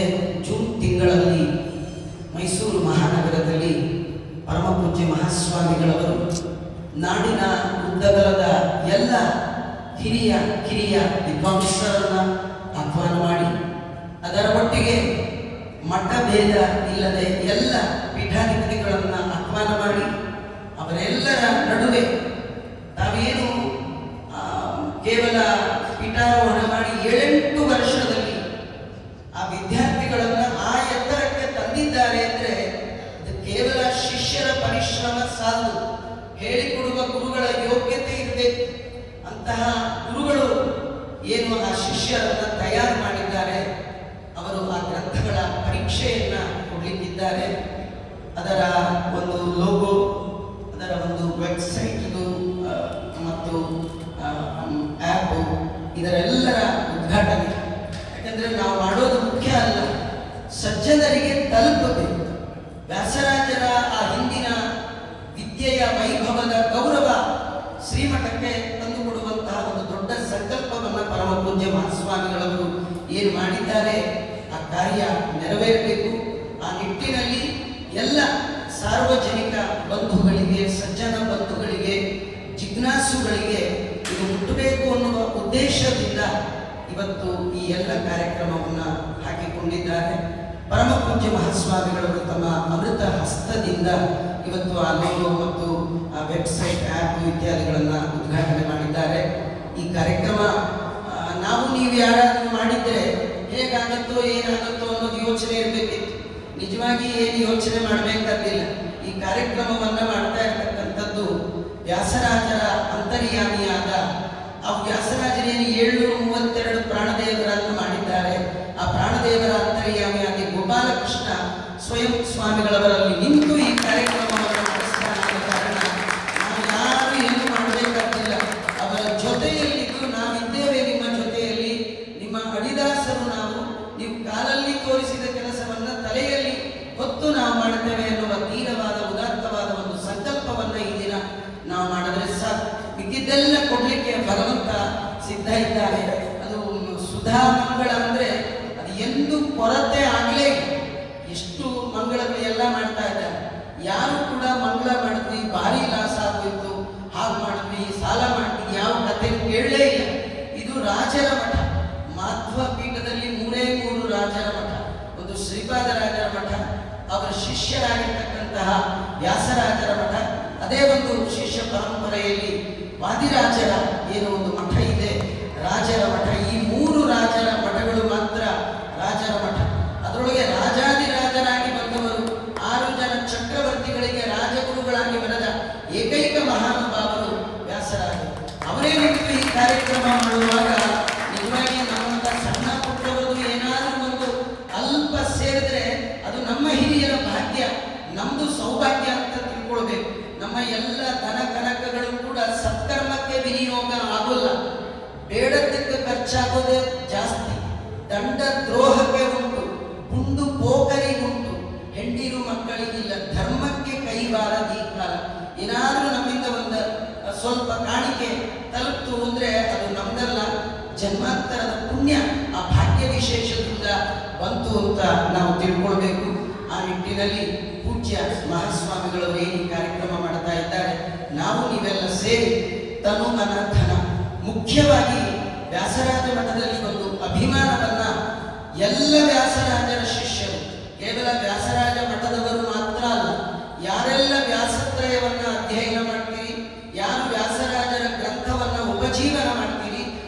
ಜೂನ್ ತಿಂಗಳಲ್ಲಿ ಮೈಸೂರು ಮಹಾನಗರದಲ್ಲಿ ಪರಮ ಪೂಜ್ಯ ಮಹಾಸ್ವಾಮಿಗಳವರು ನಾಡಿನ ಉದ್ದಗಲದ ಎಲ್ಲ ಕಿರಿಯ ವಿದ್ವಾಂಸರನ್ನ ಆಹ್ವಾನ ಮಾಡಿ, ಅದರ ಒಟ್ಟಿಗೆ ಮಠಭೇದ ಇಲ್ಲದೆ ಎಲ್ಲ ಪೀಠಾಧಿಪತಿಗಳನ್ನ ಆಹ್ವಾನ ಮಾಡಿ, ಅವರೆಲ್ಲರ ನಡುವೆ ತಾವೇನು ಕೇವಲ ಪೀಠಾರೋಹಣ ಮಾಡಿ 7-8 ವರ್ಷದಲ್ಲಿ ಆ ವಿದ್ಯಾರ್ಥಿಗಳನ್ನ ಆ ಎತ್ತರಕ್ಕೆ ತಂದಿದ್ದಾರೆ ಅಂದ್ರೆ ಅದು ಕೇವಲ ಶಿಷ್ಯರ ಪರಿಶ್ರಮ ಸಾಲದು, ಹೇಳಿಕೊಡುವ ಗುರುಗಳ ಯೋಗ್ಯತೆ ಇರಬೇಕು. ಅಂತಹ ಗುರುಗಳು ಏನು ಆ ಶಿಷ್ಯರನ್ನ ತಯಾರು ಮಾಡಿದ್ದಾರೆ, ಅವರು ಆ ಗ್ರಂಥಗಳ ಪರೀಕ್ಷೆಯನ್ನ ಕೊಡಲಿಕ್ಕಿದ್ದಾರೆ. ಅದರ ಒಂದು ಲೋಗೋ, ಅದರ ಒಂದು ವೆಬ್ಸೈಟ್ ಮತ್ತು ಆ್ಯಪ್, ಇದರೆಲ್ಲರ ಉದ್ಘಾಟನೆ. ಯಾಕಂದ್ರೆ ನಾವು ಮಾಡೋದು ಮುಖ್ಯ ಅಲ್ಲ, ಸಜ್ಜನರಿಗೆ ತಲುಪಬೇಕು. ವ್ಯಾಸರಾಜರ ಆ ಹಿಂದಿನ ವಿದ್ಯೆಯ ವೈಭವದ ಗೌರವ ಶ್ರೀಮಠಕ್ಕೆ ತಂದು ಕೊಡುವಂತಹ ಒಂದು ದೊಡ್ಡ ಸಂಕಲ್ಪವನ್ನು ಪರಮ ಪೂಜ್ಯ ಮಹಾಸ್ವಾಮಿಗಳವರು ಏನು ಮಾಡಿದ್ದಾರೆ, ಆ ಕಾರ್ಯ ನೆರವೇರಬೇಕು. ಆ ನಿಟ್ಟಿನಲ್ಲಿ ಎಲ್ಲ ಸಾರ್ವಜನಿಕ ಬಂಧುಗಳಿಗೆ, ಸಜ್ಜನ ಬಂಧುಗಳಿಗೆ, ಜಿಜ್ಞಾಸುಗಳಿಗೆ ಇದು ಮುಟ್ಟಬೇಕು ಅನ್ನುವ ಉದ್ದೇಶದಿಂದ ಇವತ್ತು ಈ ಎಲ್ಲ ಕಾರ್ಯಕ್ರಮವನ್ನು ಹಾಕಿಕೊಂಡಿದ್ದಾರೆ. ಪರಮ ಪೂಜ್ಯ ಮಹಾಸ್ವಾಮಿಗಳವರು ತಮ್ಮ ಅಮೃತ ಹಸ್ತದಿಂದ ಇವತ್ತು ಆ ಲೋಗೋ ಮತ್ತು ಆ ವೆಬ್ಸೈಟ್ ಆ್ಯಪ್ ಇತ್ಯಾದಿಗಳನ್ನು ಉದ್ಘಾಟನೆ ಮಾಡಿದ್ದಾರೆ. ಈ ಕಾರ್ಯಕ್ರಮ ನಾವು ನೀವು ಯಾರಾದರೂ ಮಾಡಿದರೆ ಹೇಗಾಗುತ್ತೋ ಏನಾಗುತ್ತೋ ಅನ್ನೋದು ಯೋಚನೆ ಇರಬೇಕಿತ್ತು. ನಿಜವಾಗಿ ಏನು ಯೋಚನೆ ಮಾಡಬೇಕಾದಿಲ್ಲ. ಈ ಕಾರ್ಯಕ್ರಮವನ್ನು ಮಾಡ್ತಾ ಇರ್ತಕ್ಕಂಥದ್ದು ವ್ಯಾಸರಾಜರ ಅಂತರ್ಯಾಮಿಯಾದ ಆ ವ್ಯಾಸರಾಜರೇನು 732 ಪ್ರಾಣದೇವರನ್ನು ಮಾಡಿದ್ದಾರೆ. ಆ ಪ್ರಾಣದೇವರ ಅಂತರ್ಯಾಮಿಯಾಗಿ ಗೋಪಾಲಕೃಷ್ಣ ಸ್ವಯಂ ಸ್ವಾಮಿಗಳವರಲ್ಲಿ ನಿಂತು ಈ ಕಾರ್ಯಕ್ರಮವನ್ನು ನಡೆಸ್ತಾನೆ ಆದ ಕಾರಣ ನಾವು ಯಾರು ಏನು ಮಾಡಬೇಕಾಗಿಲ್ಲ. ಅವರ ಜೊತೆಯಲ್ಲಿದ್ದು ನಾವಿದ್ದೇವೆ, ನಿಮ್ಮ ಜೊತೆಯಲ್ಲಿ, ನಿಮ್ಮ ಅಡಿದಾಸರು ನಾವು. ನೀವು ಕಾಲಲ್ಲಿ ತೋರಿಸಿದ ಕೆಲಸವನ್ನು ತಲೆಯಲ್ಲಿ ಹೊತ್ತು ನಾವು ಮಾಡುತ್ತೇವೆ ಎನ್ನುವ ತೀರವಾದ ಉದಾತ್ತವಾದ ಒಂದು ಸಂಕಲ್ಪವನ್ನು ಈ ದಿನ ನಾವು ಮಾಡಿದ್ರೆ ಸಾಕು. ಮಿಕ್ಕಿದ್ದೆಲ್ಲ ಕೊಡ್ಲಿಕ್ಕೆ ಭಗವಂತ ಸಿದ್ಧ ಇದ್ದಾನೆ. ಅದು ಸುಧಾ ಮಂಗಳ ಅಂದ್ರೆ ಅದು ಎಂದು ಕೊರತೆ ಆಗಲೇ ಇಲ್ಲ. ಎಷ್ಟು ಮಂಗಳಗಳು ಎಲ್ಲ ಮಾಡ್ತಾ ಇದ್ದಾರೆ. ಯಾರು ಕೂಡ ಮಂಗಳ ಮಾಡಿದ್ವಿ ಭಾರಿ ಲಾಸ್ ಆಗೋಯ್ತು, ಹಾಗೆ ಮಾಡಿದ್ವಿ, ಸಾಲ ಮಾಡಿದ್ವಿ, ಯಾವ ಕಥೆ ಕೇಳಲೇ ಇಲ್ಲ. ಇದು ರಾಜರ ಮಠ. ಮಾಧ್ವ ಪೀಠದಲ್ಲಿ 3 ರಾಜರ ಮಠ. ಒಂದು ಶ್ರೀಪಾದರಾಜರ ಮಠ, ಅವರ ಶಿಷ್ಯರಾಗಿರ್ತಕ್ಕಂತಹ ವ್ಯಾಸರಾಜರ ಮಠ, ಅದೇ ಒಂದು ಶಿಷ್ಯ ಪರಂಪರೆಯಲ್ಲಿ ವಾದಿರಾಜರ ಏನು ಒಂದು ಮಠ ಇದೆ, ರಾಜರ ಮಠ. ಈ 3 ರಾಜರ ಮಠಗಳು ಮಾತ್ರ ರಾಜರ ಮಠ. ಅದರೊಳಗೆ ರಾಜಾದಿರಾಜರಾಗಿ ಬಂದವರು 6 ಜನ ಚಕ್ರವರ್ತಿಗಳಿಗೆ ರಾಜಗುರುಗಳಾಗಿ ಬರೆದ ಏಕೈಕ ಮಹಾನುಭಾವರು ವ್ಯಾಸರಾಜರು. ಅವರೇ ನಿಂತು ಈ ಕಾರ್ಯಕ್ರಮ ಮಾಡುವಾಗ ನಿಜವಾಗಿ ನಮ್ಮಂತ ಸಣ್ಣ ಪುಟ್ಟವರು ಏನಾದರೂ ಒಂದು ಅಲ್ಪ ಸೇರಿದ್ರೆ ಅದು ನಮ್ಮ ಹಿರಿಯರ ಭಾಗ್ಯ, ನಮ್ದು ಸೌಭಾಗ್ಯ ಅಂತ ತಿಳ್ಕೊಳ್ಬೇಕು. ನಮ್ಮ ಎಲ್ಲ ಧನ ಕನಕಗಳು ಕೂಡ ಸತ್ಕರ್ಮಕ್ಕೆ ವಿನಿಯೋಗ ಆಗೋಲ್ಲ. ಬೇಡದ್ದಕ್ಕೆ ಖರ್ಚಾಗೋದೇ ಜಾಸ್ತಿ. ದಂಡ ದ್ರೋಹಕ್ಕೆ ಉಂಟು, ಗುಂಡು ಪೋಕರಿಗುಂಟು, ಹೆಂಡಿರು ಮಕ್ಕಳಿಗಿಲ್ಲ, ಧರ್ಮಕ್ಕೆ ಕೈವಾರದಿ ಕಾಲ. ಏನಾದರೂ ನಮ್ಮಿಂದ ಒಂದು ಸ್ವಲ್ಪ ಕಾಣಿಕೆ ತಲುಪ್ತು ಅಂದ್ರೆ ಅದು ನಮ್ದಲ್ಲ, ಜನ್ಮಾಂತರದ ಪುಣ್ಯ, ಆ ಭಾಗ್ಯ ವಿಶೇಷದಿಂದ ಬಂತು ಅಂತ ನಾವು ತಿಳ್ಕೊಳ್ಬೇಕು. ಆ ನಿಟ್ಟಿನಲ್ಲಿ ಪೂಜ್ಯ ಮಹಾಸ್ವಾಮಿಗಳವರು ಏನು ಕಾರ್ಯಕ್ರಮ ಮಾಡ್ತಾ ಇದ್ದಾರೆ, ನಾವು ನೀವೆಲ್ಲ ಸೇರಿ ತನು ಮನ ಧನ, ಮುಖ್ಯವಾಗಿ ವ್ಯಾಸರಾಜ ಮಠದಲ್ಲಿ ಒಂದು ಅಭಿಮಾನವನ್ನ ಎಲ್ಲ ವ್ಯಾಸರಾಜರ ಶಿಷ್ಯರು, ಕೇವಲ ವ್ಯಾಸರಾಜ ಮಠದವರು ಮಾತ್ರ ಅಲ್ಲ, ಯಾರೆಲ್ಲ ವ್ಯಾಸತ್ರಯವನ್ನ ಅಧ್ಯಯನ ಮಾಡ್ತೀರಿ, ಯಾರು ವ್ಯಾಸರಾಜರ ಗ್ರಂಥವನ್ನ ಉಪಜೀವನ ಮಾಡ್ತೀರಿ,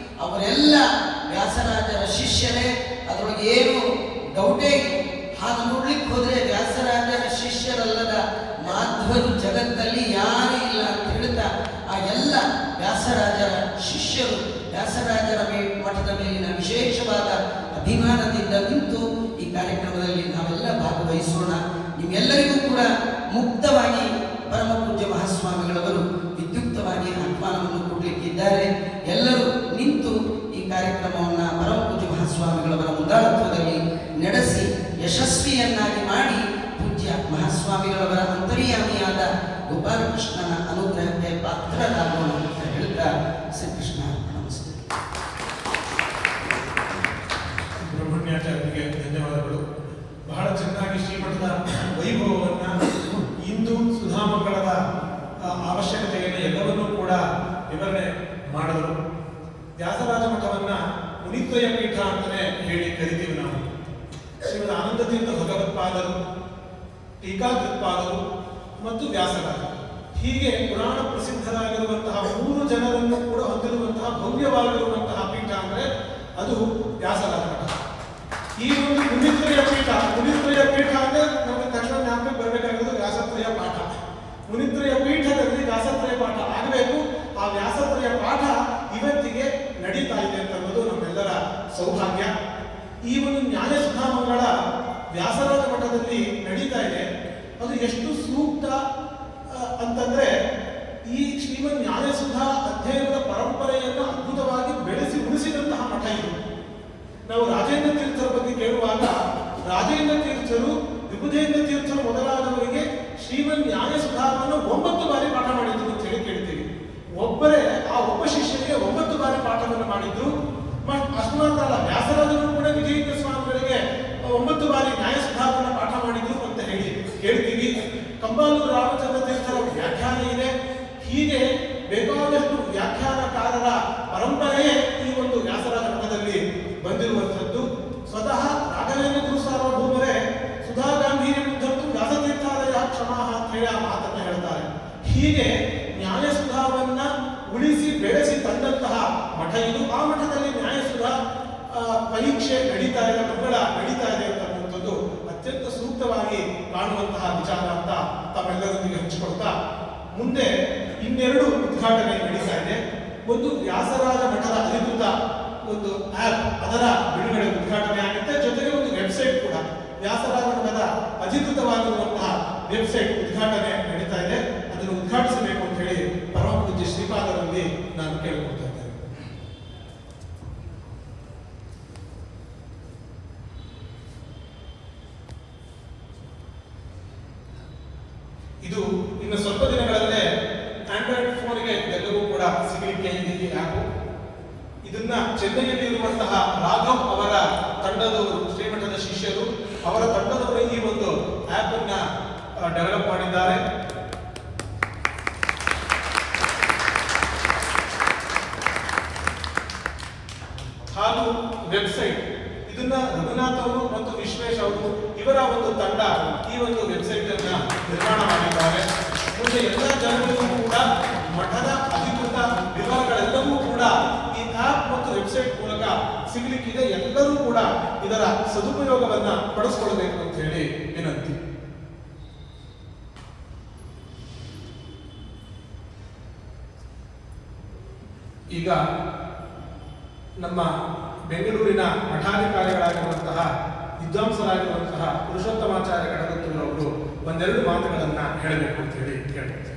ಅವರೆಲ್ಲ ವ್ಯಾಸರಾಜರ ಶಿಷ್ಯರೇ. ಅದರೊಳಗೆ ಏನು ಡೌಟೇ ಇಲ್ಲ. ಹಾಗೆ ನೋಡ್ಲಿಕ್ಕೆ ಹೋದ್ರೆ ವ್ಯಾಸರಾಜರ ಶಿಷ್ಯರಲ್ಲದ ಮಾಧ್ವರು ಜಗತ್ತಲ್ಲಿ ಯಾರೂ ಇಲ್ಲ ಅಂತ ಹೇಳ್ತಾ ಆ ಎಲ್ಲ ವ್ಯಾಸರಾಜರ ಶಿಷ್ಯರು ವ್ಯಾಸರಾಜರ ಮಠದ ಮೇಲಿನ ವಿಶೇಷವಾದ ಅಭಿಮಾನದಿಂದ ನಿಂತು ಈ ಕಾರ್ಯಕ್ರಮದಲ್ಲಿ ನಾವೆಲ್ಲ ಭಾಗವಹಿಸೋಣ. ನಿಮ್ಮೆಲ್ಲರಿಗೂ ಕೂಡ ಮುಕ್ತವಾಗಿ ಪರಮ ಪೂಜ್ಯ ಮಹಾಸ್ವಾಮಿಗಳವರು ವಿದ್ಯುಕ್ತವಾಗಿ ಆಹ್ವಾನವನ್ನು ಕೊಡಲಿಕ್ಕಿದ್ದಾರೆ. ಎಲ್ಲರೂ ನಿಂತು ಈ ಕಾರ್ಯಕ್ರಮವನ್ನು ಪರಮ ಪೂಜ್ಯ ಮಹಾಸ್ವಾಮಿಗಳವರ ಮುಂದಾಳತ್ವದಲ್ಲಿ ನಡೆಸಿ ಯಶಸ್ವಿಯನ್ನಾಗಿ ಮಾಡಿ ಪೂಜ್ಯ ಮಹಾಸ್ವಾಮಿಗಳವರ ಅಂತರ್ಯಾಮಿಯಾದ ಗೋಪಾಲಕೃಷ್ಣನ ಅನುಗ್ರಹಕ್ಕೆ ಪಾತ್ರರಾಗೋಣ ಅಂತ ಹೇಳ್ತಾ ಶ್ರೀಕೃಷ್ಣ ನಮಸ್ತೆ. ಬ್ರಹ್ಮಣ್ಯಾಚಾರ್ಯರಿಗೆ ಧನ್ಯವಾದಗಳು. ಬಹಳ ಚೆನ್ನಾಗಿ ಶ್ರೀಮಠದ ವೈಭವವನ್ನು, ಇಂದು ಸುಧಾಮಂಗಳದ ಅವಶ್ಯಕತೆಯನ್ನು ಎಲ್ಲವನ್ನೂ ಕೂಡ ವಿವರಣೆ ಮಾಡಿದರು. ವ್ಯಾಸರಾಜ ಮಠವನ್ನು ಮುನಿತ್ರಯ ಪೀಠ ಅಂತಲೇ ಹೇಳಿ ಕರಿತೀವಿ ನಾವು. ಶ್ರೀಮದ್ ಆನಂದತೀರ್ಥ ಭಗವತ್ಪಾದರು, ಟೀಕಾಕೃತ್ಪಾದರು ಮತ್ತು ವ್ಯಾಸರಾಜ, ಹೀಗೆ ಪುರಾಣ ಪ್ರಸಿದ್ಧರಾಗಿರುವಂತಹ 3 ಜನರನ್ನು ಕೂಡ ಹೊಂದಿರುವಂತಹ ಭವ್ಯವಾಗಿರುವಂತಹ ಪೀಠ ಅಂದರೆ ಅದು ವ್ಯಾಸರಾಜ ಮಠ. ಈ ಒಂದು ಮುನಿತ್ರಯ ಪೀಠ ಅಂದರೆ ನಮಗೆ ತಕ್ಷಣ ಜ್ಞಾಪಕಕ್ಕೆ ಬರಬೇಕಾಗಿರೋದು ವ್ಯಾಸತ್ರಯ ಪಾಠ. ಮುನಿತ್ರಯ ಪೀಠದಲ್ಲಿ ವ್ಯಾಸತ್ರಯ ಪಾಠ ಆಗಬೇಕು. ಆ ವ್ಯಾಸತ್ರಯ ಪಾಠ ಇವತ್ತಿಗೆ ನಡೀತಾ ಇದೆ ಅಂತ ಅನ್ನೋದು ನಮ್ಮೆಲ್ಲರ ಸೌಭಾಗ್ಯ. ಈ ಒಂದು ನ್ಯಾಯ ಸುಧಾಮಂಗಳ ವ್ಯಾಸರಾಜ ಮಠದಲ್ಲಿ ನಡೀತಾ ಇದೆ. ಅದು ಎಷ್ಟು ಸೂಕ್ತ ಅಂತಂದ್ರೆ, ಈ ಶ್ರೀಮನ್ ನ್ಯಾಯ ಸುಧಾ ಅಧ್ಯಯನದ ಪರಂಪರೆಯನ್ನು ಅದ್ಭುತವಾಗಿ ಬೆಳೆಸಿ ಉಳಿಸಿದಂತಹ ಮಠ ಇದು. ನಾವು ರಾಜೇಂದ್ರ ತೀರ್ಥರ ಬಗ್ಗೆ ಕೇಳುವಾಗ ರಾಜೇಂದ್ರ ತೀರ್ಥರು, ವಿಬುಧೇಂದ್ರ ತೀರ್ಥರು ಮೊದಲಾದವರಿಗೆ ಶ್ರೀಮನ್ ನ್ಯಾಯ ಸುಧಾವನ್ನು 9 ಬಾರಿ ಪಾಠ ಮಾಡಿದ್ರು ಅಂತ ಹೇಳಿ ಕೇಳ್ತೀವಿ. ಒಬ್ಬರೇ ಆ ಒಬ್ಬ ಶಿಷ್ಯನಿಗೆ 9 ಬಾರಿ ಪಾಠವನ್ನು ಮಾಡಿದ್ರು. ಅಷ್ಟು ಮಾತ್ರ ಅಲ್ಲ, ವ್ಯಾಸರಾಜರು ಕೂಡ ವಿಜಯೇಂದ್ರ ಸ್ವಾಮಿಗಳಿಗೆ 9 ಬಾರಿ ನ್ಯಾಯ ಸುಧಾವನ್ನು ಪಾಠ ಮಾಡಿದ್ರು ಅಂತ ಹೇಳಿ ಕೇಳ್ತೀವಿ. ಕಂಬಾಲೂರು ರಾಮಚಂದ್ರ ತೀರ್ಥರ ವ್ಯಾಖ್ಯಾನ ಇದೆ. ಹೀಗೆ ಬೇಕಾದಷ್ಟು ವ್ಯಾಖ್ಯಾನಕಾರರ ಪರಂಪರೆಯೇ ಈ ಒಂದು ವ್ಯಾಸರಾಜ ಮಠದಲ್ಲಿ ಬಂದಿರುವಂಥದ್ದು. ಸ್ವತಃ ರಾಘವೇಂದ್ರ ಗುರು ಸಾರ್ವಭೌಮರೇ ಹೀಗೆ ನ್ಯಾಯಸುಧಾವನ್ನ ಉಳಿಸಿ ಬೆಳೆಸಿ ತಂದಂತಹ ಮಠ ಇದು. ಆ ಮಠದಲ್ಲಿ ನ್ಯಾಯಸುಧಾ ಪರೀಕ್ಷೆ ನಡೀತಾ ಇದೆ, ಮಕ್ಕಳ ನಡೀತಾ ಇದೆ ಅಂತಕ್ಕಂಥದ್ದು ಅತ್ಯಂತ ಸೂಕ್ತವಾಗಿ ಕಾಣುವಂತಹ ವಿಚಾರ ಅಂತ ತಮ್ಮೆಲ್ಲರೊಂದಿಗೆ ಹಂಚಿಕೊಳ್ತಾ, ಮುಂದೆ ಇನ್ನೆರಡು ಉದ್ಘಾಟನೆ ನಡೀತಾ ಇದೆ. ಒಂದು ವ್ಯಾಸರಾಜ ಮಠದ ಅಧಿಕೃತ ಒಂದು ಆ್ಯಪ್, ಅದರ ಬಿಡುಗಡೆ ಉದ್ಘಾಟನೆ ಆಗುತ್ತೆ. ಜೊತೆಗೆ ಒಂದು ವೆಬ್ಸೈಟ್ ಕೂಡ, ವ್ಯಾಸರಾಜ ಮಠದ ಅಧಿಕೃತವಾಗಿರುವಂತಹ ವೆಬ್ಸೈಟ್ ಉದ್ಘಾಟನೆ ನಡೀತಾ ಇದೆ. ಅದನ್ನು ಉದ್ಘಾಟಿಸಬೇಕು ಅಂತ ಹೇಳಿ ಪರಮ ಪೂಜ್ಯ ಶ್ರೀಪಾದರಲ್ಲಿ ನಾನು ಕೇಳಿಕೊಳ್ತಾ ಇದ್ದೇನೆ. ಇದು ಇನ್ನು ಸ್ವಲ್ಪ ದಿನಗಳಲ್ಲೇ ಆಂಡ್ರಾಯ್ಡ್ ಫೋನ್ಗೆ ಎಲ್ಲವೂ ಕೂಡ ಸಿಗಲಿಕ್ಕೆ ಈ ಆ್ಯಪ್. ಇದನ್ನ ಚೆನ್ನೈಯಲ್ಲಿ ಇರುವಂತಹ ರಾಘವ್ ಅವರ ತಂಡದವರು, ಶ್ರೀಮಠದ ಶಿಷ್ಯರು, ಅವರ ತಂಡದವರು ಈ ಒಂದು ಆ್ಯಪ್ ಅನ್ನ ಡೆವಲಪ್ ಮಾಡಿದ್ದಾರೆ. ಹಾಗೂ ವೆಬ್ಸೈಟ್, ಇದನ್ನ ರಘುನಾಥ್ ಅವರು ಮತ್ತು ವಿಶ್ವೇಶ್ ಅವರು ಇವರ ಒಂದು ತಂಡ ಈ ಒಂದು ವೆಬ್ಸೈಟ್ ಅನ್ನ ನಿರ್ಮಾಣ ಮಾಡಿದ್ದಾರೆ. ಮುಂದೆ ಎಲ್ಲ ಜನರಿಗೂ ಕೂಡ ಮಠದ ಅಧಿಕೃತ ವಿವರಗಳೆಲ್ಲವೂ ಕೂಡ ಈ ಆ್ಯಪ್ ಮತ್ತು ವೆಬ್ಸೈಟ್ ಮೂಲಕ ಸಿಗಲಿಕ್ಕಿದೆ. ಎಲ್ಲರೂ ಕೂಡ ಇದರ ಸದುಪಯೋಗವನ್ನ ಪಡಿಸ್ಕೊಳ್ಬೇಕು ಅಂತ ಹೇಳಿ ವಿನಂತಿ. ಈಗ ನಮ್ಮ ಬೆಂಗಳೂರಿನ ಮಠಾಧಿಕಾರಿಗಳಾಗಿರುವಂತಹ ವಿದ್ವಾಂಸರಾಗಿರುವಂತಹ ಪುರುಷೋತ್ತಮಾಚಾರ್ಯ ಗಡಗತ್ತೂರವರು ಒಂದೆರಡು ಮಾತುಗಳನ್ನ ಹೇಳಬೇಕು ಅಂತ ಹೇಳಿ ಕೇಳ್ಕೊಳ್ತೇನೆ.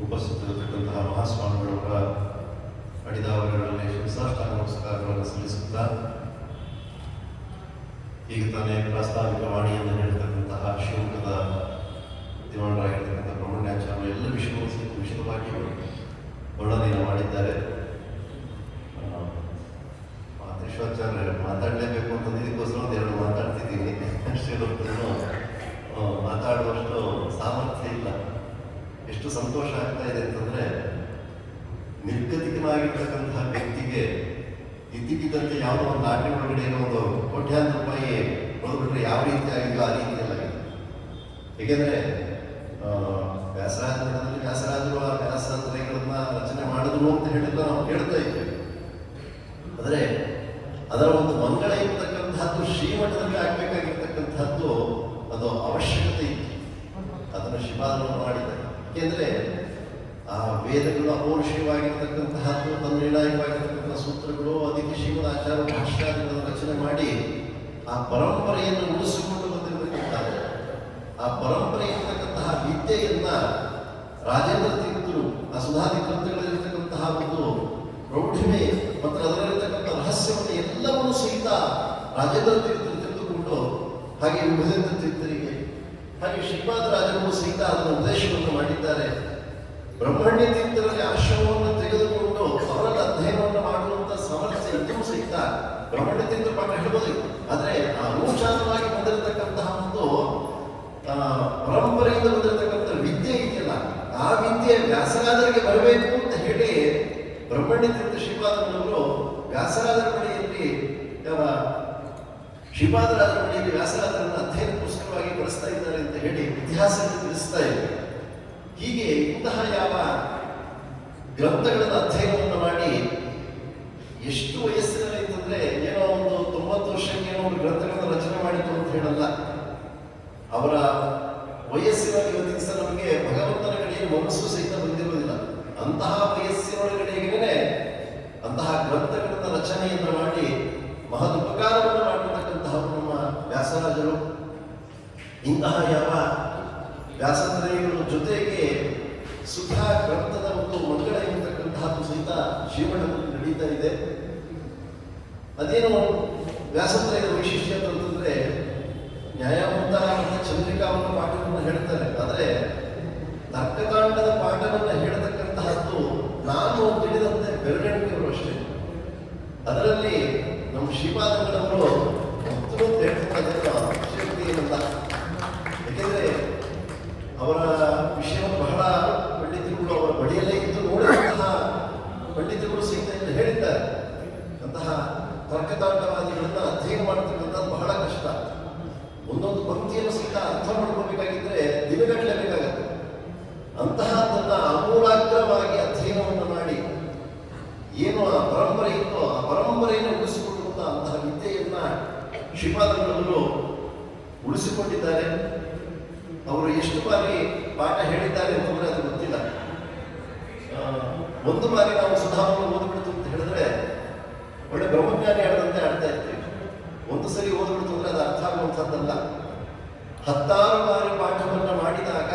ಉಪಸ್ಥಿತರಿರತಕ್ಕಂತಹ ಮಹಾಸ್ವಾಮಿಗಳವರ ಅಡಿದಾವರಗಳಲ್ಲಿ ಶಿರಸಾಷ್ಟಾಂಗ ನಮಸ್ಕಾರಗಳನ್ನು ಸಲ್ಲಿಸುತ್ತಾ, ಈಗ ತಾನೇ ಪ್ರಾಸ್ತಾವಿಕ ವಾಣಿಯನ್ನು ಹೇಳಿರ್ತಕ್ಕಂತಹ ಶಿವಮೊಗ್ಗದ ದಿವಾನರಾಗಿರ್ತಕ್ಕಂಥ ಬ್ರಹ್ಮಣ್ಯಾಚಾರ್ಯ ಎಲ್ಲ ವಿಷಯವಾಗಿ ವರ್ಣನೆಯನ್ನು ಮಾಡಿದ್ದಾರೆ. ಮಾತೇಶ್ವರಾಚಾರ್ಯ ಮಾತಾಡಲೇಬೇಕು ಅಂತಂದು ಇದಕ್ಕೋಸ್ಕರ ಒಂದೆರಡು ಮಾತಾಡ್ತಿದ್ದೀನಿ. ಶ್ರೀರೂಪನು ಮಾತಾಡುವಷ್ಟು ಸಾಮರ್ಥ್ಯ ಇಲ್ಲ. ಎಷ್ಟು ಸಂತೋಷ ಆಗ್ತಾ ಇದೆ ಅಂತಂದ್ರೆ, ನಿರ್ಗತಿಕನಾಗಿರ್ತಕ್ಕಂತಹ ವ್ಯಕ್ತಿಗೆ ಇದ್ದಕ್ಕಿದ್ದಂತೆ ಯಾವುದೋ ಒಂದು ಆಟೆ ಒಳಗಡೆ ಇರೋ ಒಂದು ಕೋಟ್ಯಾಂತರ ರೂಪಾಯಿ ಒಳಗಡೆ ಯಾವ ರೀತಿ ಆಗಿದೆಯೋ ಆ ರೀತಿಯಲ್ಲಾಗಿದೆ. ಏಕೆಂದರೆ ವ್ಯಾಸರಾಜರು ಆ ವ್ಯಾಸತ್ರಯಗಳನ್ನ ರಚನೆ ಮಾಡಿದ್ರು ಅಂತ ಹೇಳಿದ್ರೆ ನಾವು ಕೇಳ್ತಾ ಇದ್ದೇವೆ. ಆದರೆ ಅದರ ಒಂದು ಮಂಗಳ ಇರ್ತಕ್ಕಂಥದ್ದು ಶ್ರೀಮಠದಲ್ಲಿ ಆಗ್ಬೇಕಾಗಿರ್ತಕ್ಕಂಥದ್ದು ಅದು ಅವಶ್ಯಕತೆ ಇತ್ತು. ಅದನ್ನು ಶ್ರೀಪಾದರು ಮಾಡಿದ್ದಾರೆ. ಏಕೆಂದರೆ ಆ ವೇದಗಳು ಅಪೌರುಷವಾಗಿರ್ತಕ್ಕಂತಹದ್ದು, ತನ್ನಿರ್ಣಾಯಕವಾಗಿರ್ತಕ್ಕಂಥ ಸೂತ್ರಗಳು, ಅದಕ್ಕೆ ಶ್ರೀಮದ್ ಆಚಾರ್ಯ ಭಾಷ್ಯಾದಿಗಳನ್ನು ರಚನೆ ಮಾಡಿ ಆ ಪರಂಪರೆಯನ್ನು ಉಳಿಸಿಕೊಂಡು ಬಂದಿರಬೇಕಾದ್ರೆ, ಆ ಪರಂಪರೆ ಇರ್ತಕ್ಕಂತಹ ವಿದ್ಯೆಯನ್ನ ರಾಜೇಂದ್ರ ತೀರ್ಥರು ಆ ಸುಧಾದಿ ಗ್ರಂಥಗಳಲ್ಲಿರ್ತಕ್ಕಂತಹ ಒಂದು ಪ್ರೌಢಿಮೆ ಮತ್ತು ಅದರಲ್ಲಿರ್ತಕ್ಕಂಥ ರಹಸ್ಯವನ್ನು ಎಲ್ಲವನ್ನೂ ಸಹಿತ ರಾಜೇಂದ್ರ ತೀರ್ಥರು ತಿಳಿದುಕೊಂಡು, ಹಾಗೆ ವಿಭಜೇಂದ್ರ ತೀರ್ಥರಿಗೆ ಹಾಗೆ ಶ್ರೀಪಾದರಾಜರು ಸಹಿತ ಅದನ್ನು ಉಪದೇಶವನ್ನು ಮಾಡಿದ್ದಾರೆ. ಬ್ರಹ್ಮಣ್ಯ ತೀರ್ಥರಲ್ಲಿ ಆಶ್ರಮವನ್ನು ತೆಗೆದುಕೊಂಡು ಅವರಲ್ಲಿ ಅಧ್ಯಯನವನ್ನು ಮಾಡುವಂಥ ಸಾಮರ್ಥ್ಯ ಇದ್ದರೂ ಸಹಿತ ಬ್ರಹ್ಮಣ್ಯ ತೀರ್ಥರ ಪಾಠ ಹೇಳ್ಬೋದು. ಆದರೆ ಆ ರೂಚಾರವಾಗಿ ಬಂದಿರತಕ್ಕಂತಹ ಒಂದು ಪರಂಪರೆಯಿಂದ ಬಂದಿರತಕ್ಕಂಥ ವಿದ್ಯೆ ಇದೆಯಲ್ಲ, ಆ ವಿದ್ಯೆ ವ್ಯಾಸರಾಜ ಬರಬೇಕು ಅಂತ ಹೇಳಿ ಬ್ರಹ್ಮಣ್ಯ ತೀರ್ಥ ಶ್ರೀಪಾದರವರು ವ್ಯಾಸರಾಜರ ಬಳಿಯಲ್ಲಿ ಶ್ರೀಪಾದರಾಜರ ಬಳಿಯಲ್ಲಿ ವ್ಯಾಸರಾಜರನ್ನು ಅಧ್ಯಯನಕ್ಕೋಸ್ಕರವಾಗಿ ಬಳಸ್ತಾ ಇದ್ದಾರೆ ಅಂತ ಹೇಳಿ ಇತಿಹಾಸದಲ್ಲಿ ತಿಳಿಸ್ತಾ ಇದೆ. ಹೀಗೆ ಇಂತಹ ಯಾವ ಗ್ರಂಥಗಳನ್ನು ಅಧ್ಯಯನವನ್ನು ಮಾಡಿ ಎಷ್ಟು ವಯಸ್ಸಿನಲ್ಲಿ ಅಂತಂದ್ರೆ ಏನೋ ಒಂದು 90 ವರ್ಷಕ್ಕೆ ಏನೋ ಒಂದು ಗ್ರಂಥಗಳನ್ನು ರಚನೆ ಮಾಡಿತು ಅಂತ ಹೇಳಲ್ಲ. ಅವರ ವಯಸ್ಸಿನಲ್ಲಿ ಇವತ್ತಿನ ದಿವಸ ನಮಗೆ ಭಗವಂತನ ಕಡೆಗೆ ಮನಸ್ಸು ಸಹಿತ ಬಂದಿರುವುದಿಲ್ಲ. ಅಂತಹ ವಯಸ್ಸಿನೊಳಗಡೆಗೇನೆ ಅಂತಹ ಗ್ರಂಥಗಳನ್ನು ರಚನೆಯನ್ನು ಮಾಡಿ ಮಹದ್ ಉಪಕಾರವನ್ನು ಮಾಡಿರ್ತಕ್ಕಂತಹ ನಮ್ಮ ವ್ಯಾಸರಾಜರು. ಇಂತಹ ಯಾವ ವ್ಯಾಸರಾಜರ ಜೊತೆಗೆ ಸುಧಾ ಗ್ರಂಥದ ಒಂದು ಮಂಗಳ ಎಂಬತಕ್ಕಂತಹದ್ದು ಸಹಿತ ಶ್ರೀಮಠದಲ್ಲಿ ನಡೀತಾ ಇದೆ. ಅದೇನು ವ್ಯಾಸರಾಜರ ವೈಶಿಷ್ಟ್ಯ ಅಂತಂದ್ರೆ ನ್ಯಾಯವಂತ ಮತ್ತು ಚಂದ್ರಿಕಾವನ್ನು ಪಾಠವನ್ನು ಹೇಳ್ತಾರೆ. ಆದರೆ ತರ್ಕಕಾಂಡದ ಪಾಠವನ್ನು ಹೇಳತಕ್ಕಂತಹದ್ದು ನಾನು ತಿಳಿದಂತೆ ಬೆರಳೆಣಿಕೆಗಳು ಅಷ್ಟೇ. ಅದರಲ್ಲಿ ನಮ್ಮ ಶ್ರೀಪಾದಂಗಳವರು ಮೊದಲು ಹೇಳ್ತಕ್ಕಂಥ ಶಕ್ತಿ ಏನಲ್ಲ. ಯಾಕೆಂದ್ರೆ ಅವರ ವಿಷಯವನ್ನು ಬಹಳ ಪಂಡಿತರುಗಳು ಅವರ ಬಳಿಯಲ್ಲೇ ಇದ್ದು ನೋಡಿದಂತಹ ಪಂಡಿತರುಗಳು ಸಹಿತ ಎಂದು ಹೇಳಿದ್ದಾರೆ. ಅಂತಹ ತರ್ಕತಾಂಡವಾದಿಗಳನ್ನ ಅಧ್ಯಯನ ಮಾಡತಕ್ಕಂಥದ್ದು ಬಹಳ ಕಷ್ಟ. ಒಂದೊಂದು ಪಂಕ್ತಿಯನ್ನು ಸಹಿತ ಅರ್ಥ ಮಾಡ್ಕೋಬೇಕಾಗಿದ್ರೆ ದಿನಗಟ್ಟಲೆ ಬೇಕಾಗತ್ತೆ. ಅಂತಹದನ್ನ ಅಮೂಲಾಗ್ರವಾಗಿ ಅಧ್ಯಯನವನ್ನು ಮಾಡಿ ಏನು ಆ ಪರಂಪರೆ ಇತ್ತೋ ಆ ಪರಂಪರೆಯನ್ನು ಉಳಿಸಿಕೊಳ್ಳುವಂತ ಅಂತಹ ವಿದ್ಯೆಯನ್ನ ಶ್ರೀಪಾದಂಗಳವರು ಉಳಿಸಿಕೊಂಡಿದ್ದಾರೆ. ಅವರು ಎಷ್ಟು ಬಾರಿ ಪಾಠ ಹೇಳಿದ್ದಾರೆ ಅಂತಂದ್ರೆ ಅದು ಗೊತ್ತಿಲ್ಲ. ಒಂದು ಬಾರಿ ನಾವು ಸುಧಾವನ್ನು ಓದ್ಬಿಡ್ತು ಅಂತ ಹೇಳಿದ್ರೆ ಒಳ್ಳೆ ಬ್ರಹ್ಮಜ್ಞಾನಿ ಆಡದಂತೆ ಆಡ್ತಾ ಇರ್ತೀವಿ. ಒಂದು ಸರಿ ಓದ್ಬಿಡ್ತು ಅಂದ್ರೆ ಅದು ಅರ್ಥ ಆಗುವಂಥದ್ದಲ್ಲ. 10 ಬಾರಿ ಪಾಠವನ್ನು ಮಾಡಿದಾಗ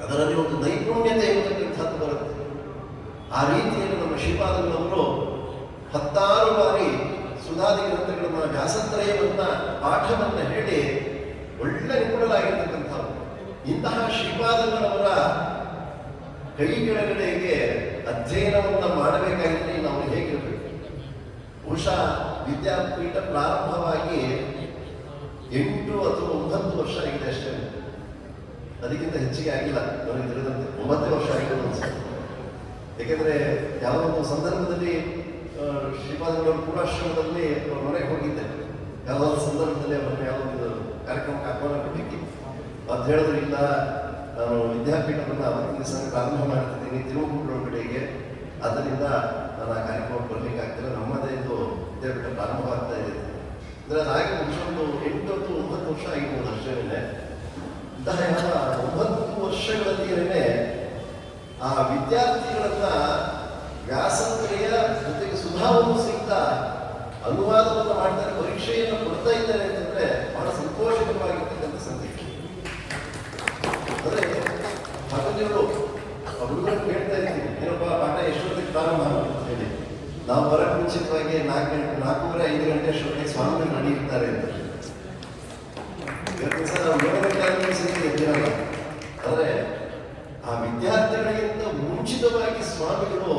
ಅದರಲ್ಲಿ ಒಂದು ನೈಪುಣ್ಯತೆ ಎಂಬತಕ್ಕಂಥದ್ದು ಬರುತ್ತೆ. ಆ ರೀತಿಯಲ್ಲಿ ನಮ್ಮ ಶ್ರೀಪಾದಂಗಳವರು 10 ಬಾರಿ ಸುಧಾದಿ ಗ್ರಂಥಗಳನ್ನ ವ್ಯಾಸತ್ರಯವನ್ನ ಪಾಠವನ್ನ ಹೇಳಿ ಒಳ್ಳೆ ನಿಪುಣರಾಗಿರ್ತಕ್ಕಂಥವ್ರು. ಇಂತಹ ಶ್ರೀಪಾದಂಗಳವರ ಕೈ ಕೆಳಗಡೆಗೆ ಅಧ್ಯಯನವನ್ನ ಮಾಡಬೇಕಾಗಿದ್ರೆ ನಾವು ಹೇಗಿರಬೇಕು? ಬಹುಶಃ ವಿದ್ಯಾಪೀಠ ಪ್ರಾರಂಭವಾಗಿ 8 ಅಥವಾ 9 ವರ್ಷ ಆಗಿದೆ ಅಷ್ಟೇ. ಅದಕ್ಕಿಂತ ಹೆಚ್ಚಿಗೆ ಆಗಿಲ್ಲ. ನನಗೆ ತಿಳಿದಂತೆ 9 ವರ್ಷ ಆಗಿಲ್ಲ ಅನ್ಸುತ್ತೆ. ಯಾಕೆಂದ್ರೆ ಯಾವುದೋ ಒಂದು ಸಂದರ್ಭದಲ್ಲಿ ಶ್ರೀಪಾದಂಗಳವರು ಪೂರ್ವಾಶ್ರಮದಲ್ಲಿ ಅವ್ರ ಮನೆಗೆ ಹೋಗಿದ್ದೆ. ಯಾವುದೋ ಒಂದು ಸಂದರ್ಭದಲ್ಲಿ ಅವರನ್ನು ಯಾವುದೋ ಒಂದು ಕಾರ್ಯಕ್ರಮಕ್ಕೆ ಆಹ್ವಾನ ಕೊಟ್ಟಿದ್ದೆ. ಅದು ಹೇಳಿದ್ರು, ಇಲ್ಲ ನಾನು ವಿದ್ಯಾಪೀಠವನ್ನು ಅವತ್ತಿನ ದಿವಸ ಪ್ರಾರಂಭ ಮಾಡ್ತಿದ್ದೀನಿ ತಿರುಮುಕೂರು ಕಡೆಗೆ, ಆದ್ದರಿಂದ ನಾನು ಆ ಕಾರ್ಯಕ್ರಮಕ್ಕೆ ಬರ್ಲಿಕ್ಕೆ ಆಗ್ತಿಲ್ಲ, ನಮ್ಮದೇ ಇದು ವಿದ್ಯಾಪೀಠ ಪ್ರಾರಂಭವಾಗ್ತಾ ಇದೆ ಅಂದರೆ ಅದಾಗಿ ಒಂದು 8 ಅಥವಾ 9 ವರ್ಷ ಆಗಿರ್ಬೋದು ಅಷ್ಟೇನೆ. ಇಂತಹ 9 ವರ್ಷಗಳಲ್ಲಿಯೇ ಆ ವಿದ್ಯಾರ್ಥಿಗಳನ್ನ ವ್ಯಾಸಂಗಳೆಯ ಜೊತೆಗೆ ಸುಧಾವನ್ನು ಸಹಿತ ಅನುವಾದವನ್ನು ಮಾಡ್ತಾರೆ, ಪರೀಕ್ಷೆಯನ್ನು ಕೊಡ್ತಾ ಇದ್ದಾರೆ ಅಂತಂದ್ರೆ ಬಹಳ ಸಂತೋಷಕರವಾಗಿರ್ತಕ್ಕಂಥ ಸಂಗತಿ. ಅಂದ್ರೆ ಮಕ್ಕಳು ಹುಡುಗರು ಕೇಳ್ತಾ ಇರ್ತೀವಿ, ಏನಪ್ಪ ಪಾಠ ಎಷ್ಟೊತ್ತಿಗೆ ಪ್ರಾರಂಭ ಅಂತ ಹೇಳಿ. ನಾವು ಬರಕ್ಕೆ ಮುಂಚಿತವಾಗಿ 4:30-5 ಗಂಟೆ ಅಷ್ಟೊತ್ತಿಗೆ ಸ್ವಾಮಿಗಳು ನಡೆಯುತ್ತಾರೆ ಅಂತ. ಇವತ್ತಿನ ಸಹ ನಾವು 7 ಗಂಟೆ ಆದ್ರೂ ಸಹಿತ ಎದ್ದಿರಲ್ಲ. ಆದರೆ ಆ ವಿದ್ಯಾರ್ಥಿಗಳಿಗಿಂತ ಮುಂಚಿತವಾಗಿ ಸ್ವಾಮಿಗಳು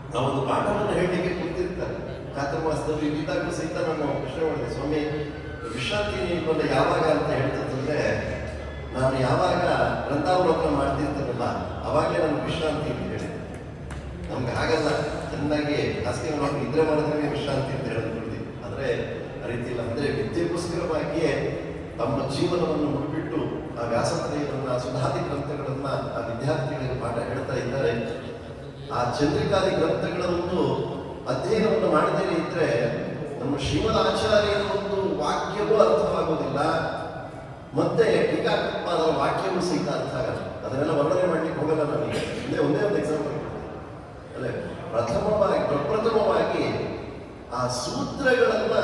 ಆ ಒಂದು ಪಾಠವನ್ನು ಹೇಳಲಿಕ್ಕೆ ಕೂತಿರ್ತಾರೆ. ಚಾತುರ್ಮಾಸದಲ್ಲಿ ಇದ್ದಾಗಲೂ ಸಹಿತ ನಾನು ಪ್ರಶ್ನೆ ಮಾಡಿದೆ, ಸ್ವಾಮಿ ವಿಶ್ರಾಂತಿ ನೀಡಬಲ್ಲ ಯಾವಾಗ ಅಂತ ಹೇಳ್ತಂದ್ರೆ, ನಾನು ಯಾವಾಗ ಗ್ರಂಥಾವಲೋಕನ ಮಾಡ್ತಿರ್ತಾರಲ್ಲ ಅವಾಗಲೇ ನನಗೆ ವಿಶ್ರಾಂತಿ ಅಂತ ಹೇಳಿದೆ. ನಮ್ಗೆ ಹಾಗಲ್ಲ, ಚೆನ್ನಾಗಿ ಹಾಸಿಗೆ ನಾವು ನಿದ್ರೆ ಮಾಡಿದ್ರೆ ವಿಶ್ರಾಂತಿ ಅಂತ ಹೇಳಿದ್ಬಿಡ್ತೀವಿ. ಆದರೆ ಆ ರೀತಿ ಇಲ್ಲ. ಅಂದರೆ ವಿದ್ಯೆಗೋಸ್ಕರವಾಗಿಯೇ ತಮ್ಮ ಜೀವನವನ್ನು ಮುಡಿಬಿಟ್ಟು ಆ ವ್ಯಾಸತ್ರಯವನ್ನ ಸುಧಾದಿ ಗ್ರಂಥಗಳನ್ನ ಆ ವಿದ್ಯಾರ್ಥಿಗಳಿಗೆ ಪಾಠ ಹೇಳ್ತಾ ಇದ್ದಾರೆ. ಆ ಚಂದ್ರಿಕಾದಿ ಗ್ರಂಥಗಳ ಒಂದು ಅಧ್ಯಯನವನ್ನು ಮಾಡದೇ ಇದ್ರೆ ನಮ್ಮ ಶ್ರೀಮದ್ ಆಚಾರ್ಯರ ಒಂದು ವಾಕ್ಯವೂ ಅರ್ಥವಾಗುವುದಿಲ್ಲ, ಮತ್ತೆ ಟೀಕಾಕೃತ್ಪಾದರ ವಾಕ್ಯವೂ ಸಹಿತ ಅರ್ಥ ಆಗಲ್ಲ. ಅದನ್ನೆಲ್ಲ ವರ್ಣನೆ ಮಾಡ್ಲಿಕ್ಕೆ ಹೋಗಲ್ಲ ನನಗೆ. ಒಂದೇ ಒಂದು ಎಕ್ಸಾಂಪಲ್ ಅಲ್ಲೇ ಪ್ರಪ್ರಥಮವಾಗಿ ಆ ಸೂತ್ರಗಳನ್ನ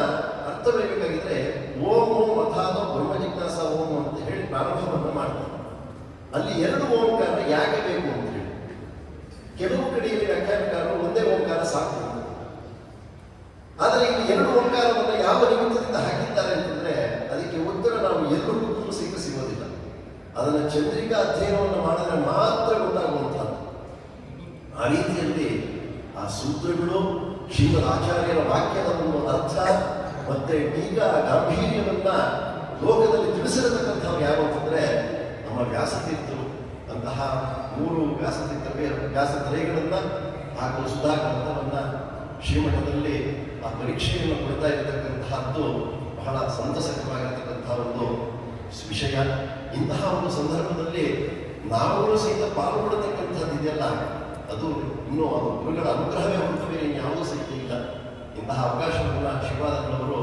ಅರ್ಥ ಬೇಕಾಗಿದ್ರೆ ಓಂ ಓಂ ಅಥಾದ ಬ್ರಹ್ಮ ಜಿಜ್ಞಾಸ ಓಂ ಅಂತ ಹೇಳಿ ಪ್ರಾರಂಭವನ್ನು ಮಾಡ್ತಾರೆ. ಅಲ್ಲಿ 2 ಓಂಕಾರ ಯಾಕೆ ಬೇಕು ಅಂತ ಹೇಳಿ ಕೆಲವು ಕಡೆಯಲ್ಲಿ ವ್ಯಾಖ್ಯಾನಕಾರರು ಒಂದೇ ಓಂಕಾರ ಸಾಕು. ಆದರೆ ಇಲ್ಲಿ 2 ಓಂಕಾರವನ್ನು ಯಾವ ನಿಮಿತ್ತದಿಂದ ಹಾಕಿದ್ದಾರೆ ಅಂತಂದ್ರೆ ಅದಕ್ಕೆ ಉತ್ತರ ನಾವು ಎಲ್ಲರಿಗೂ ಸಹಿತ ಸಿಗೋದಿಲ್ಲ. ಅದನ್ನು ಚಂದ್ರಿಕಾ ಅಧ್ಯಯನವನ್ನು ಮಾಡಿದ್ರೆ ಮಾತ್ರ ಗೊತ್ತಾಗುವಂಥದ್ದು. ಆ ರೀತಿಯಲ್ಲಿ ಆ ಸೂತ್ರಗಳು ಶ್ರೀಮದ್ ಆಚಾರ್ಯರ ವಾಕ್ಯದ ಒಂದು ಅರ್ಥ ಮತ್ತೆ ಟೀಕಾ ಗಾಂಭೀರ್ಯವನ್ನ ಲೋಕದಲ್ಲಿ ತಿಳಿಸಿರತಕ್ಕಂಥವ್ರು ಯಾರು ಅಂತಂದ್ರೆ ನಮ್ಮ ವ್ಯಾಸತೀರ್ಥರು. ಅಂತಹ 3 ವ್ಯಾಸತ್ರಯಗಳನ್ನು ಹಾಗೂ ಸುಧಾ ಗ್ರಂಥವನ್ನು ಶ್ರೀಮಠದಲ್ಲಿ ಆ ಪರೀಕ್ಷೆಯನ್ನು ಕೊಡ್ತಾ ಇರತಕ್ಕಂತಹದ್ದು ಬಹಳ ಸಂತಸಕವಾಗಿರತಕ್ಕಂತಹ ಒಂದು ವಿಷಯ. ಇಂತಹ ಒಂದು ಸಂದರ್ಭದಲ್ಲಿ ನಾವುಗಳು ಸಹಿತ ಪಾಲ್ಗೊಳ್ಳತಕ್ಕಂಥದ್ದು ಇದೆಯಲ್ಲ, ಅದು ಇನ್ನೂ ಅದು ಗುರುಗಳ ಅನುಗ್ರಹವೇ ಹೊರತು ಬೇರೆ ಇನ್ಯಾವುದೂ ಸಹಿತ ಇಲ್ಲ. ಇಂತಹ ಅವಕಾಶವನ್ನು ಶ್ರೀಪಾದಗಳವರು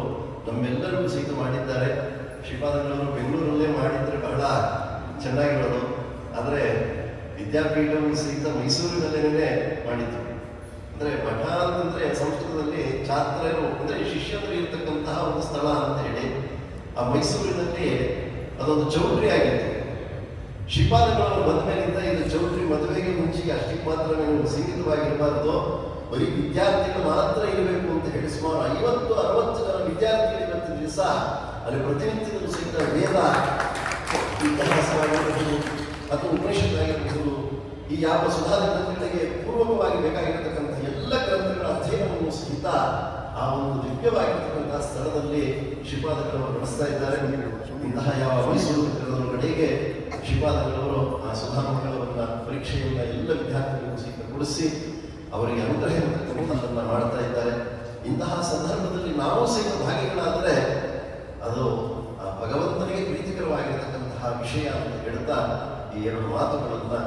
ನಮ್ಮೆಲ್ಲರಿಗೂ ಸಹಿತ ಮಾಡಿದ್ದಾರೆ. ಶ್ರೀಪಾದಗಳವರು ಬೆಂಗಳೂರಲ್ಲೇ ಮಾಡಿದರೆ ಬಹಳ ಚೆನ್ನಾಗಿರೋದು, ಆದರೆ ವಿದ್ಯಾಪೀಠವನ್ನು ಸಹಿತ ಮೈಸೂರಿನಲ್ಲೇನೇ ಮಾಡಿದ್ರು. ಅಂದರೆ ಮಠ ಅಂತಂದರೆ ಸಂಸ್ಕೃತದಲ್ಲಿ ಛಾತ್ರರು ಅಂದರೆ ಶಿಷ್ಯರು ಇರತಕ್ಕಂತಹ ಒಂದು ಸ್ಥಳ ಅಂತ ಹೇಳಿ, ಆ ಮೈಸೂರಿನಲ್ಲಿ ಅದೊಂದು ಚೌಟ್ರಿ ಆಗಿತ್ತು. ಶ್ರೀಪಾದಗಳವರು ಬಂದ ಮೇಲಿಂದ ಇದು ಚೌಟ್ರಿ ಮದುವೆಗೆ ಮುಂಚೆಗೆ ಅಷ್ಟಕ್ಕೆ ಮಾತ್ರ ನೀವು ಸೀಮಿತವಾಗಿರಬಾರ್ದು, ಬರೀ ವಿದ್ಯಾರ್ಥಿಗಳು ಮಾತ್ರ ಇರಬೇಕು ಅಂತ ಹೇಳಿ ಸುಮಾರು 50-60 ಜನ ವಿದ್ಯಾರ್ಥಿಗಳು ಇವತ್ತು ದಿವಸ ಅಲ್ಲಿ ಪ್ರತಿನಿತ್ಯದಲ್ಲೂ ಸಹಿತ ವೇದ, ಇತಿಹಾಸವಾಗಿರಬಹುದು ಅಥವಾ ಉಪನಿಷತ್ತಾಗಿರಬಹುದು, ಈ ಯಾವ ಸುಧಾದ ಗ್ರಂಥಗಳಿಗೆ ಪೂರ್ವಕವಾಗಿ ಬೇಕಾಗಿರತಕ್ಕಂಥ ಎಲ್ಲ ಗ್ರಂಥಗಳ ಅಧ್ಯಯನವನ್ನು ಸಹಿತ ಆ ಒಂದು ದಿವ್ಯವಾಗಿರತಕ್ಕಂಥ ಸ್ಥಳದಲ್ಲಿ ಶ್ರೀಪಾದಗಳವರು ನಡೆಸ್ತಾ ಇದ್ದಾರೆ. ಇಂತಹ ಯಾವ ಮೈಸೂರು ಕಡೆಗೆ ಶ್ರೀಪಾದಗಳವರು ಆ ಸುಧಾಮಗಳವರನ್ನ ಪರೀಕ್ಷೆಯಿಂದ ಎಲ್ಲ ವಿದ್ಯಾರ್ಥಿಗಳಿಗೂ ಸಹಿತ ಕೊಡಿಸಿ ಅವರಿಗೆ ಅನುಗ್ರಹ ಇರತಕ್ಕಂಥದ್ದನ್ನು ಮಾಡ್ತಾ ಇದ್ದಾರೆ. ಇಂತಹ ಸಂದರ್ಭದಲ್ಲಿ ನಾವು ಸಹಿತ ಭಾಗಿಗಳಾದರೆ ಅದು ಭಗವಂತನಿಗೆ ಪ್ರೀತಿಕರವಾಗಿರತಕ್ಕಂತಹ ವಿಷಯ ಅಂತ ಹೇಳ್ತಾ ಈ 2 ಮಾತುಗಳನ್ನು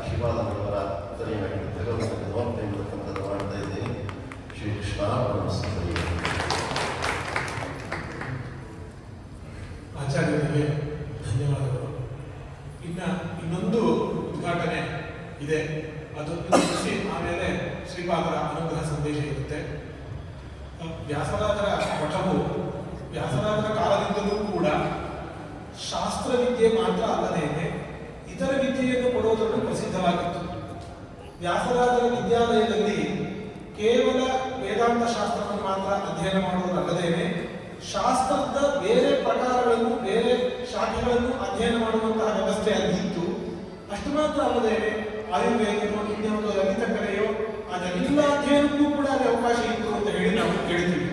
ಶ್ರೀಪಾದಗಳವರ ಉತ್ತರೆಯಾಗಿ ಭಗವಂತನಿಗೆ ಸಮರ್ಪಣೆ ಮಾಡತಕ್ಕಂಥದ್ದು ಮಾಡ್ತಾ ಇದ್ದೇನೆ. ಶ್ರೀಕೃಷ್ಣ ಆಚಾರ್ಯರಿಗೆ ಧನ್ಯವಾದಗಳು. ಇನ್ನೊಂದು ಉದ್ಘಾಟನೆ ಇದೆ, ಅದನ್ನು ಮುಗಿಸಿ ಆಮೇಲೆ ಶ್ರೀಪಾದರ ಅನುಗ್ರಹ ಸಂದೇಶ ಇರುತ್ತೆ. ವ್ಯಾಸರಾಜರ ಮಠವು ವ್ಯಾಸರಾಜರ ಕಾಲದಿಂದಲೂ ಕೂಡ ಶಾಸ್ತ್ರವಿದ್ಯೆ ಮಾತ್ರ ಅಲ್ಲದೇನೆ ಇತರ ವಿದ್ಯೆಯನ್ನು ಕೊಡುವುದನ್ನು ಪ್ರಸಿದ್ಧವಾಗಿತ್ತು. ವ್ಯಾಸರಾಜರ ವಿದ್ಯಾಲಯದಲ್ಲಿ ಕೇವಲ ವೇದಾಂತ ಶಾಸ್ತ್ರವನ್ನು ಮಾತ್ರ ಅಧ್ಯಯನ ಮಾಡುವುದಲ್ಲದೇನೆ ಶಾಸ್ತ್ರದ ಬೇರೆ ಪ್ರಕಾರಗಳನ್ನು, ಬೇರೆ ಶಾಖೆಗಳನ್ನು ಅಧ್ಯಯನ ಮಾಡುವಂತಹ ವ್ಯವಸ್ಥೆ ಅಲ್ಲಿ ಇತ್ತು. ಅಷ್ಟು ಮಾತ್ರ ಅಲ್ಲದೇನೆ ಆಯುರ್ವೇದನೋ ಇನ್ನೊಂದು ಲಲಿತ ಕಲೆಯೋ ಅದೆಲ್ಲ ಅಧ್ಯಯನಕ್ಕೂ ಕೂಡ ಅಲ್ಲಿ ಅವಕಾಶ ಇತ್ತು ಅಂತ ಹೇಳಿ ನಾವು ಕೇಳಿದ್ದೀವಿ.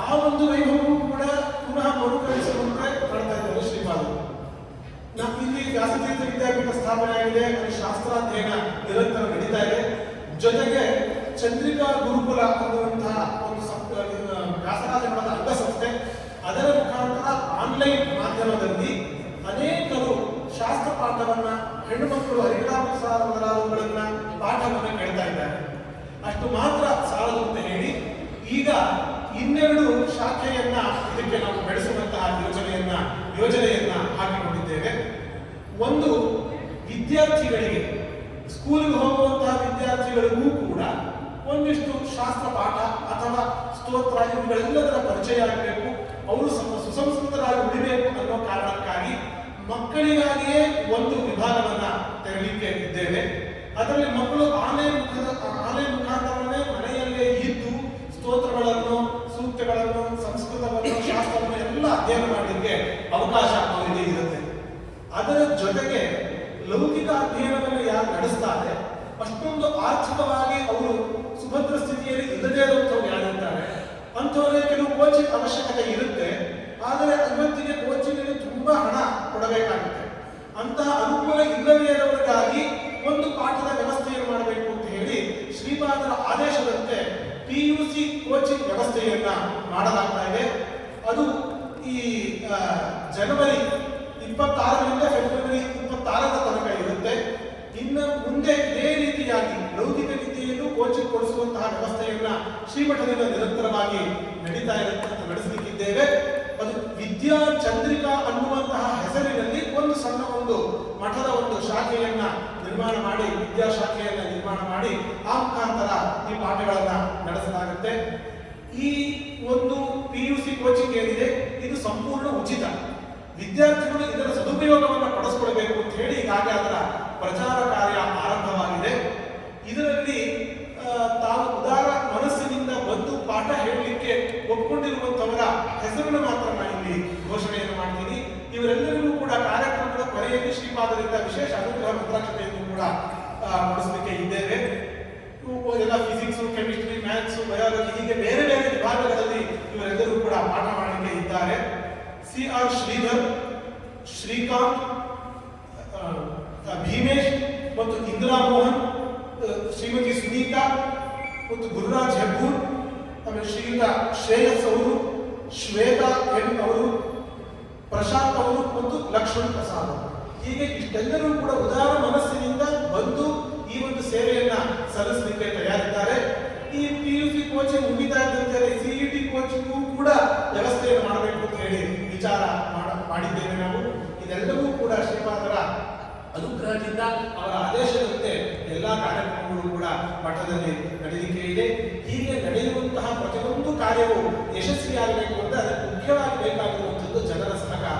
ಆ ಒಂದು ವೈಭವವು ಕೂಡ ಪುನಃ ಮರುಕಳಿಸುವಂತೆ ಮಾಡ್ತಾ ಇದ್ದಾರೆ ಶ್ರೀಪಾದರು. ಇಲ್ಲಿ ವ್ಯಾಸತೀರ್ಥ ವಿದ್ಯಾಪೀಠ ಸ್ಥಾಪನೆ ಆಗಿದೆ, ಅಲ್ಲಿ ಶಾಸ್ತ್ರಾಧ್ಯಯನ ನಿರಂತರ ನಡೀತಾ ಇದೆ. ಜೊತೆಗೆ ಚಂದ್ರಿಕಾ ಗುರುಕುಲ ಅನ್ನುವಂತಹ ಒಂದು ವ್ಯಾಸರಾಜಮಠದ ಅಂಗಸಂಸ್ಥೆ, ಅದರ ಮುಖಾಂತರ ಆನ್ಲೈನ್ ಮಾಧ್ಯಮದಲ್ಲಿ ಅನೇಕರು ಶಾಸ್ತ್ರ ಪಾಠವನ್ನ, ಹೆಣ್ಣು ಮಕ್ಕಳು ಹರಿಕಥಾಮೃತ ಮೊದಲಾದವುಗಳನ್ನ ಪಾಠವನ್ನು ಕೇಳ್ತಾ ಇದ್ದಾರೆ. ಅಷ್ಟು ಮಾತ್ರ ಸಾಲದು ಅಂತ ಹೇಳಿ ಈಗ 2 ಶಾಖೆಯನ್ನ ಇದಕ್ಕೆ ನಾವು ಬೆಳೆಸುವಂತಹ ಯೋಜನೆಯನ್ನ ಹಾಕಿಕೊಂಡಿದ್ದೇವೆ. ಒಂದು, ವಿದ್ಯಾರ್ಥಿಗಳಿಗೆ, ಸ್ಕೂಲಿಗೆ ಹೋಗುವಂತಹ ವಿದ್ಯಾರ್ಥಿಗಳಿಗೂ ಕೂಡ ಒಂದಿಷ್ಟು ಶಾಸ್ತ್ರ ಪಾಠ ಅಥವಾ ಸ್ತೋತ್ರ ಇವುಗಳೆಲ್ಲದರ ಪರಿಚಯ ಆಗಬೇಕು, ಅವರು ಸುಸಂಸ್ಕೃತರಾಗಿ ಉಳಿಬೇಕು ಅನ್ನೋ ಕಾರಣಕ್ಕಾಗಿ ಮಕ್ಕಳಿಗಾಗಿಯೇ ಒಂದು ವಿಭಾಗವನ್ನ ತೆರಲಿಕ್ಕೆ ಇದ್ದೇವೆ. ಅದರಲ್ಲಿ ಮಕ್ಕಳು ಆನ್ಲೈನ್ ಮುಖಾಂತರವೇ ಮನೆಯಲ್ಲೇ ಇದ್ದು ಸ್ತೋತ್ರಗಳನ್ನು, ಸೂಕ್ತಗಳನ್ನು, ಸಂಸ್ಕೃತವನ್ನು, ಶಾಸ್ತ್ರವನ್ನು ಎಲ್ಲ ಅಧ್ಯಯನ ಮಾಡಲಿಕ್ಕೆ ಅವಕಾಶ ಅವರಿಗೆ ಇರುತ್ತೆ. ಅದರ ಜೊತೆಗೆ ಲೌಕಿಕ ಅಧ್ಯಯನವನ್ನು ಯಾರು ನಡೆಸ್ತಾರೆ, ಅಷ್ಟೊಂದು ಆರ್ಥಿಕವಾಗಿ ಅವರು ಸುಭದ್ರ ಸ್ಥಿತಿಯಲ್ಲಿ ಇಲ್ಲದೇ ಇರುವಂಥವ್ರು ಯಾರಿರ್ತಾರೆ ಅಂಥವರಿಗೆ ಕೆಲವು ಕೋಚಿಂಗ್ ಅವಶ್ಯಕತೆ ಇರುತ್ತೆ. ಆದರೆ ಇವತ್ತಿಗೆ ಕೋಚಿಂಗ್ಗೆ ತುಂಬಾ ಹಣ ಕೊಡಬೇಕಾಗುತ್ತೆ. ಅಂತಹ ಅನುಕೂಲ ಇಲ್ಲದೇ ಇರೋರಿಗಾಗಿ ಒಂದು ಪಾಠದ ವ್ಯವಸ್ಥೆಯನ್ನು ಮಾಡಬೇಕು ಅಂತ ಹೇಳಿ ಶ್ರೀಪಾದರ ಆದೇಶದಂತೆ PUC ಕೋಚಿಂಗ್ ವ್ಯವಸ್ಥೆಯನ್ನ ಮಾಡಲಾಗ್ತಾ ಇದೆ. ಅದು ಈ ಜನವರಿ 26ರಿಂದ ಫೆಬ್ರವರಿ 26ರ ತನಕ ಇರುತ್ತೆ. ಇನ್ನು ಮುಂದೆ ಇದೇ ರೀತಿಯಾಗಿ ಲೌಕಿಕ ವಿದ್ಯೆಯನ್ನು ಕೋಚಿಂಗ್ ಕೊಡಿಸುವಂತಹ ವ್ಯವಸ್ಥೆಯನ್ನ ಶ್ರೀಮಠದಿಂದ ನಿರಂತರವಾಗಿ ನಡೆಸಲಿಕ್ಕಿದ್ದೇವೆ. ಅದು ವಿದ್ಯಾ ಚಂದ್ರಿಕಾ ಅನ್ನುವಂತಹ ಹೆಸರಿನಲ್ಲಿ ಒಂದು ಸಣ್ಣ ಮಠದ ಒಂದು ಶಾಖೆಯನ್ನ ನಿರ್ಮಾಣ ಮಾಡಿ, ವಿದ್ಯಾಶಾಖೆಯನ್ನ ನಿರ್ಮಾಣ ಮಾಡಿ ಆ ಮುಖಾಂತರ ಈ ಪಾಠಗಳನ್ನ ನಡೆಸಲಾಗುತ್ತೆ. ಈ ಒಂದು PUC ಕೋಚಿಂಗ್ ಏನಿದೆ ಇದು ಸಂಪೂರ್ಣ ಉಚಿತ. ವಿದ್ಯಾರ್ಥಿಗಳು ಇದರ ಸದುಪಯೋಗವನ್ನು ಪಡಿಸಿಕೊಳ್ಳಬೇಕು ಅಂತ ಹೇಳಿ ಈಗಾಗಲೇ ಅದರ ಪ್ರಚಾರ ಕಾರ್ಯ ಆರಂಭವಾಗಿದೆ. ಇದರಲ್ಲಿ ತಾವು ಉದಾರ ಮನಸ್ಸಿನಿಂದ ಬಂದು ಪಾಠ ಹೇಳಲಿಕ್ಕೆ ಒಪ್ಪಿಕೊಂಡಿರುವಂತವರ ಹೆಸರನ್ನು ಮಾತ್ರ ನಾನು ಇಲ್ಲಿ ಘೋಷಣೆಯನ್ನು ಮಾಡ್ತೀನಿ. ಇವರೆಲ್ಲರಿಗೂ ಕೂಡ ಕಾರ್ಯಕ್ರಮದ ಕೊನೆಯಲ್ಲಿ ಶ್ರೀಪಾದರಿಂದ ವಿಶೇಷ ಅನುಗ್ರಹ ಮಂತ್ರಾಕ್ಷತೆಯನ್ನು ಕೂಡ ನಡೆಸಲಿಕ್ಕೆ ಇದ್ದೇವೆ. ಎಲ್ಲ ಫಿಸಿಕ್ಸ್, ಕೆಮಿಸ್ಟ್ರಿ, ಮ್ಯಾಥ್ಸ್, ಬಯಾಲಜಿ ಹೀಗೆ ಬೇರೆ ಬೇರೆ ವಿಭಾಗಗಳಲ್ಲಿ ಇವರೆಲ್ಲರೂ ಕೂಡ ಪಾಠ ಮಾಡಲಿಕ್ಕೆ ಇದ್ದಾರೆ. CR ಶ್ರೀಧರ್, ಶ್ರೀಕಾಂತ್, ಭೀಮೇಶ್ ಮತ್ತು ಇಂದಿರಾ ಮೋಹನ್, ಶ್ರೀಮತಿ ಸುನೀತಾ ಮತ್ತು ಗುರುರಾಜ್ ಹೆಬ್ಬೂರ್, ಆಮೇಲೆ ಶ್ರೀಯುತ ಶ್ರೇಯಸ್ ಅವರು, ಶ್ವೇತಾ ಎನ್ ಅವರು, ಪ್ರಶಾಂತ್ ಅವರು ಮತ್ತು ಲಕ್ಷ್ಮಣ್ ಪ್ರಸಾದ್ ಅವರು. ಹೀಗೆ ಇಷ್ಟೆಲ್ಲರೂ ಕೂಡ ಉದಾರ ಮನಸ್ಸಿನಿಂದ ಬಂದು ಈ ಒಂದು ಸೇವೆಯನ್ನ ಸಲ್ಲಿಸಲಿಕ್ಕೆ ತಯಾರಿದ್ದಾರೆ. ಈ PUC ಕೋಚಿಂಗ್ ಮುಗಿತಾ ಇದ್ದಂತೆ CET ಕೋಚಿಂಗ್ ಕೂಡ ವ್ಯವಸ್ಥೆಯನ್ನು ಮಾಡಬೇಕು ಅಂತ ಹೇಳಿ ವಿಚಾರ ಮಾಡಿದ್ದೇವೆ ನಾವು. ಇದೆಲ್ಲವೂ ಕೂಡ ಶ್ರೀಪಾದರ ಅನುಗ್ರಹದಿಂದ ಅವರ ಆದೇಶದಂತೆ ಎಲ್ಲಾ ಕಾರ್ಯಕ್ರಮಗಳು ಕೂಡ ಮಠದಲ್ಲಿ ನಡೆಯಲಿಕ್ಕೆ ಇದೆ. ಹೀಗೆ ನಡೆಯುವಂತಹ ಪ್ರತಿಯೊಂದು ಕಾರ್ಯವು ಯಶಸ್ವಿಯಾಗಬೇಕು ಅಂತ ಅದಕ್ಕೆ ಮುಖ್ಯವಾಗಿ ಬೇಕಾಗಿರುವಂಥದ್ದು ಜನರ ಸಹಕಾರ.